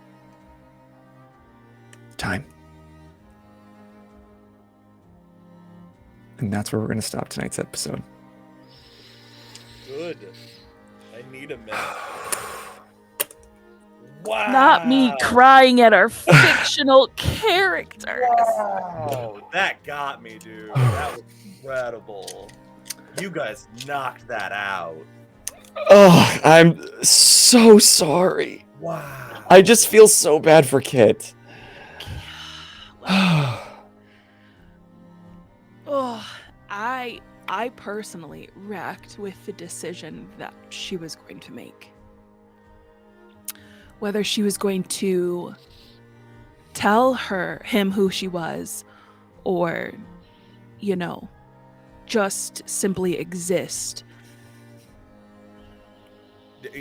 Time. And that's where we're going to stop tonight's episode. Good. I need a minute. Wow. Not me crying at our fictional characters. Wow. That got me, dude. That was incredible. You guys knocked that out. Oh, I'm so sorry. Wow. I just feel so bad for Kit. Oh, I personally wrecked with the decision that she was going to make. Whether she was going to tell him who she was, or, you know, just simply exist.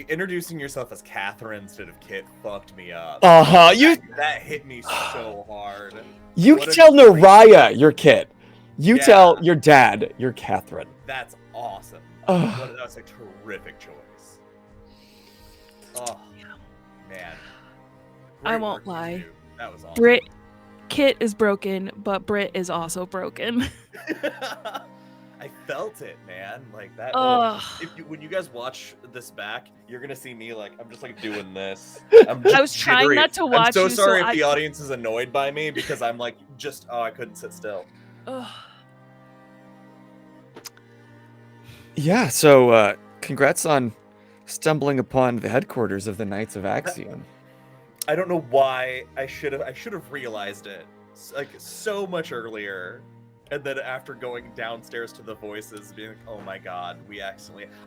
Introducing yourself as Catherine instead of Kit fucked me up. That hit me so hard. You What a tell great- Naraya you're Kit. You Yeah. tell your dad you're Catherine. That's awesome. Ugh. That was a terrific choice. Oh, man. I Great won't work, you lie. two. That was awesome. Kit is broken, but Britt is also broken. I felt it, man. Like that. Ugh. When you guys watch this back, you're gonna see me like I'm just like doing this. I was trying jittery. not to watch I'm so you, sorry so if the audience is annoyed by me because I'm like I couldn't sit still. Ugh. Yeah, so congrats on stumbling upon the headquarters of the Knights of Axiom. I don't know why I should have realized it like so much earlier. And then after going downstairs to the voices, being like, oh my god,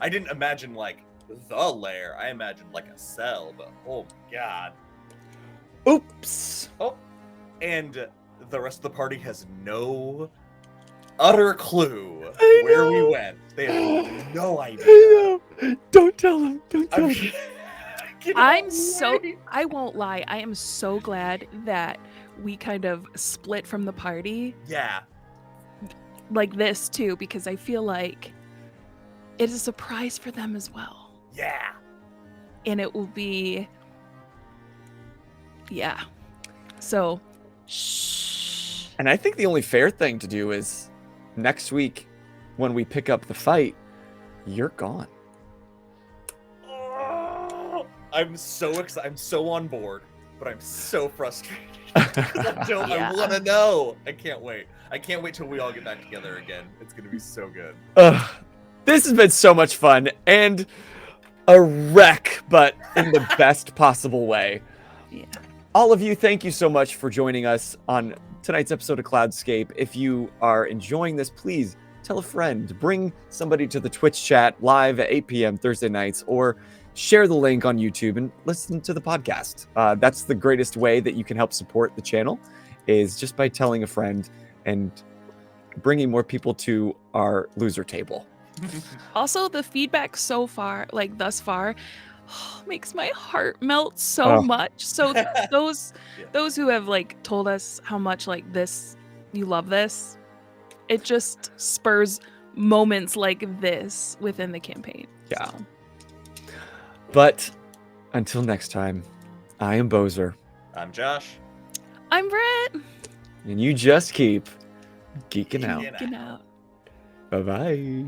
I didn't imagine like the lair. I imagined like a cell, but oh my god. Oops. Oh, and the rest of the party has no utter clue I where know. we went. They have no idea. I know. Don't tell him. Don't tell I'm, him. I won't lie, I am so glad that we kind of split from the party Yeah. like this too, because I feel like it is a surprise for them as well. Yeah. And it will be, yeah. So, shh. And I think the only fair thing to do is next week when we pick up the fight, you're gone. Oh, I'm so excited. I'm so on board, but I'm so frustrated. I want to know. I can't wait. I can't wait till we all get back together again. It's going to be so good. This has been so much fun and a wreck, but in the best possible way. Yeah. All of you, thank you so much for joining us on tonight's episode of Cloudscape. If you are enjoying this, please tell a friend, bring somebody to the Twitch chat live at 8 p.m. Thursday nights, or share the link on YouTube and listen to the podcast. That's the greatest way that you can help support the channel, is just by telling a friend and bringing more people to our loser table. Also, the feedback so far, like thus far, makes my heart melt so much. So those who have like told us how much like this, you love this, it just spurs moments like this within the campaign. Yeah. So. But until next time, I am Bozer, I'm Josh. I'm Britt. and you just keep geeking out. Get out. Bye-bye.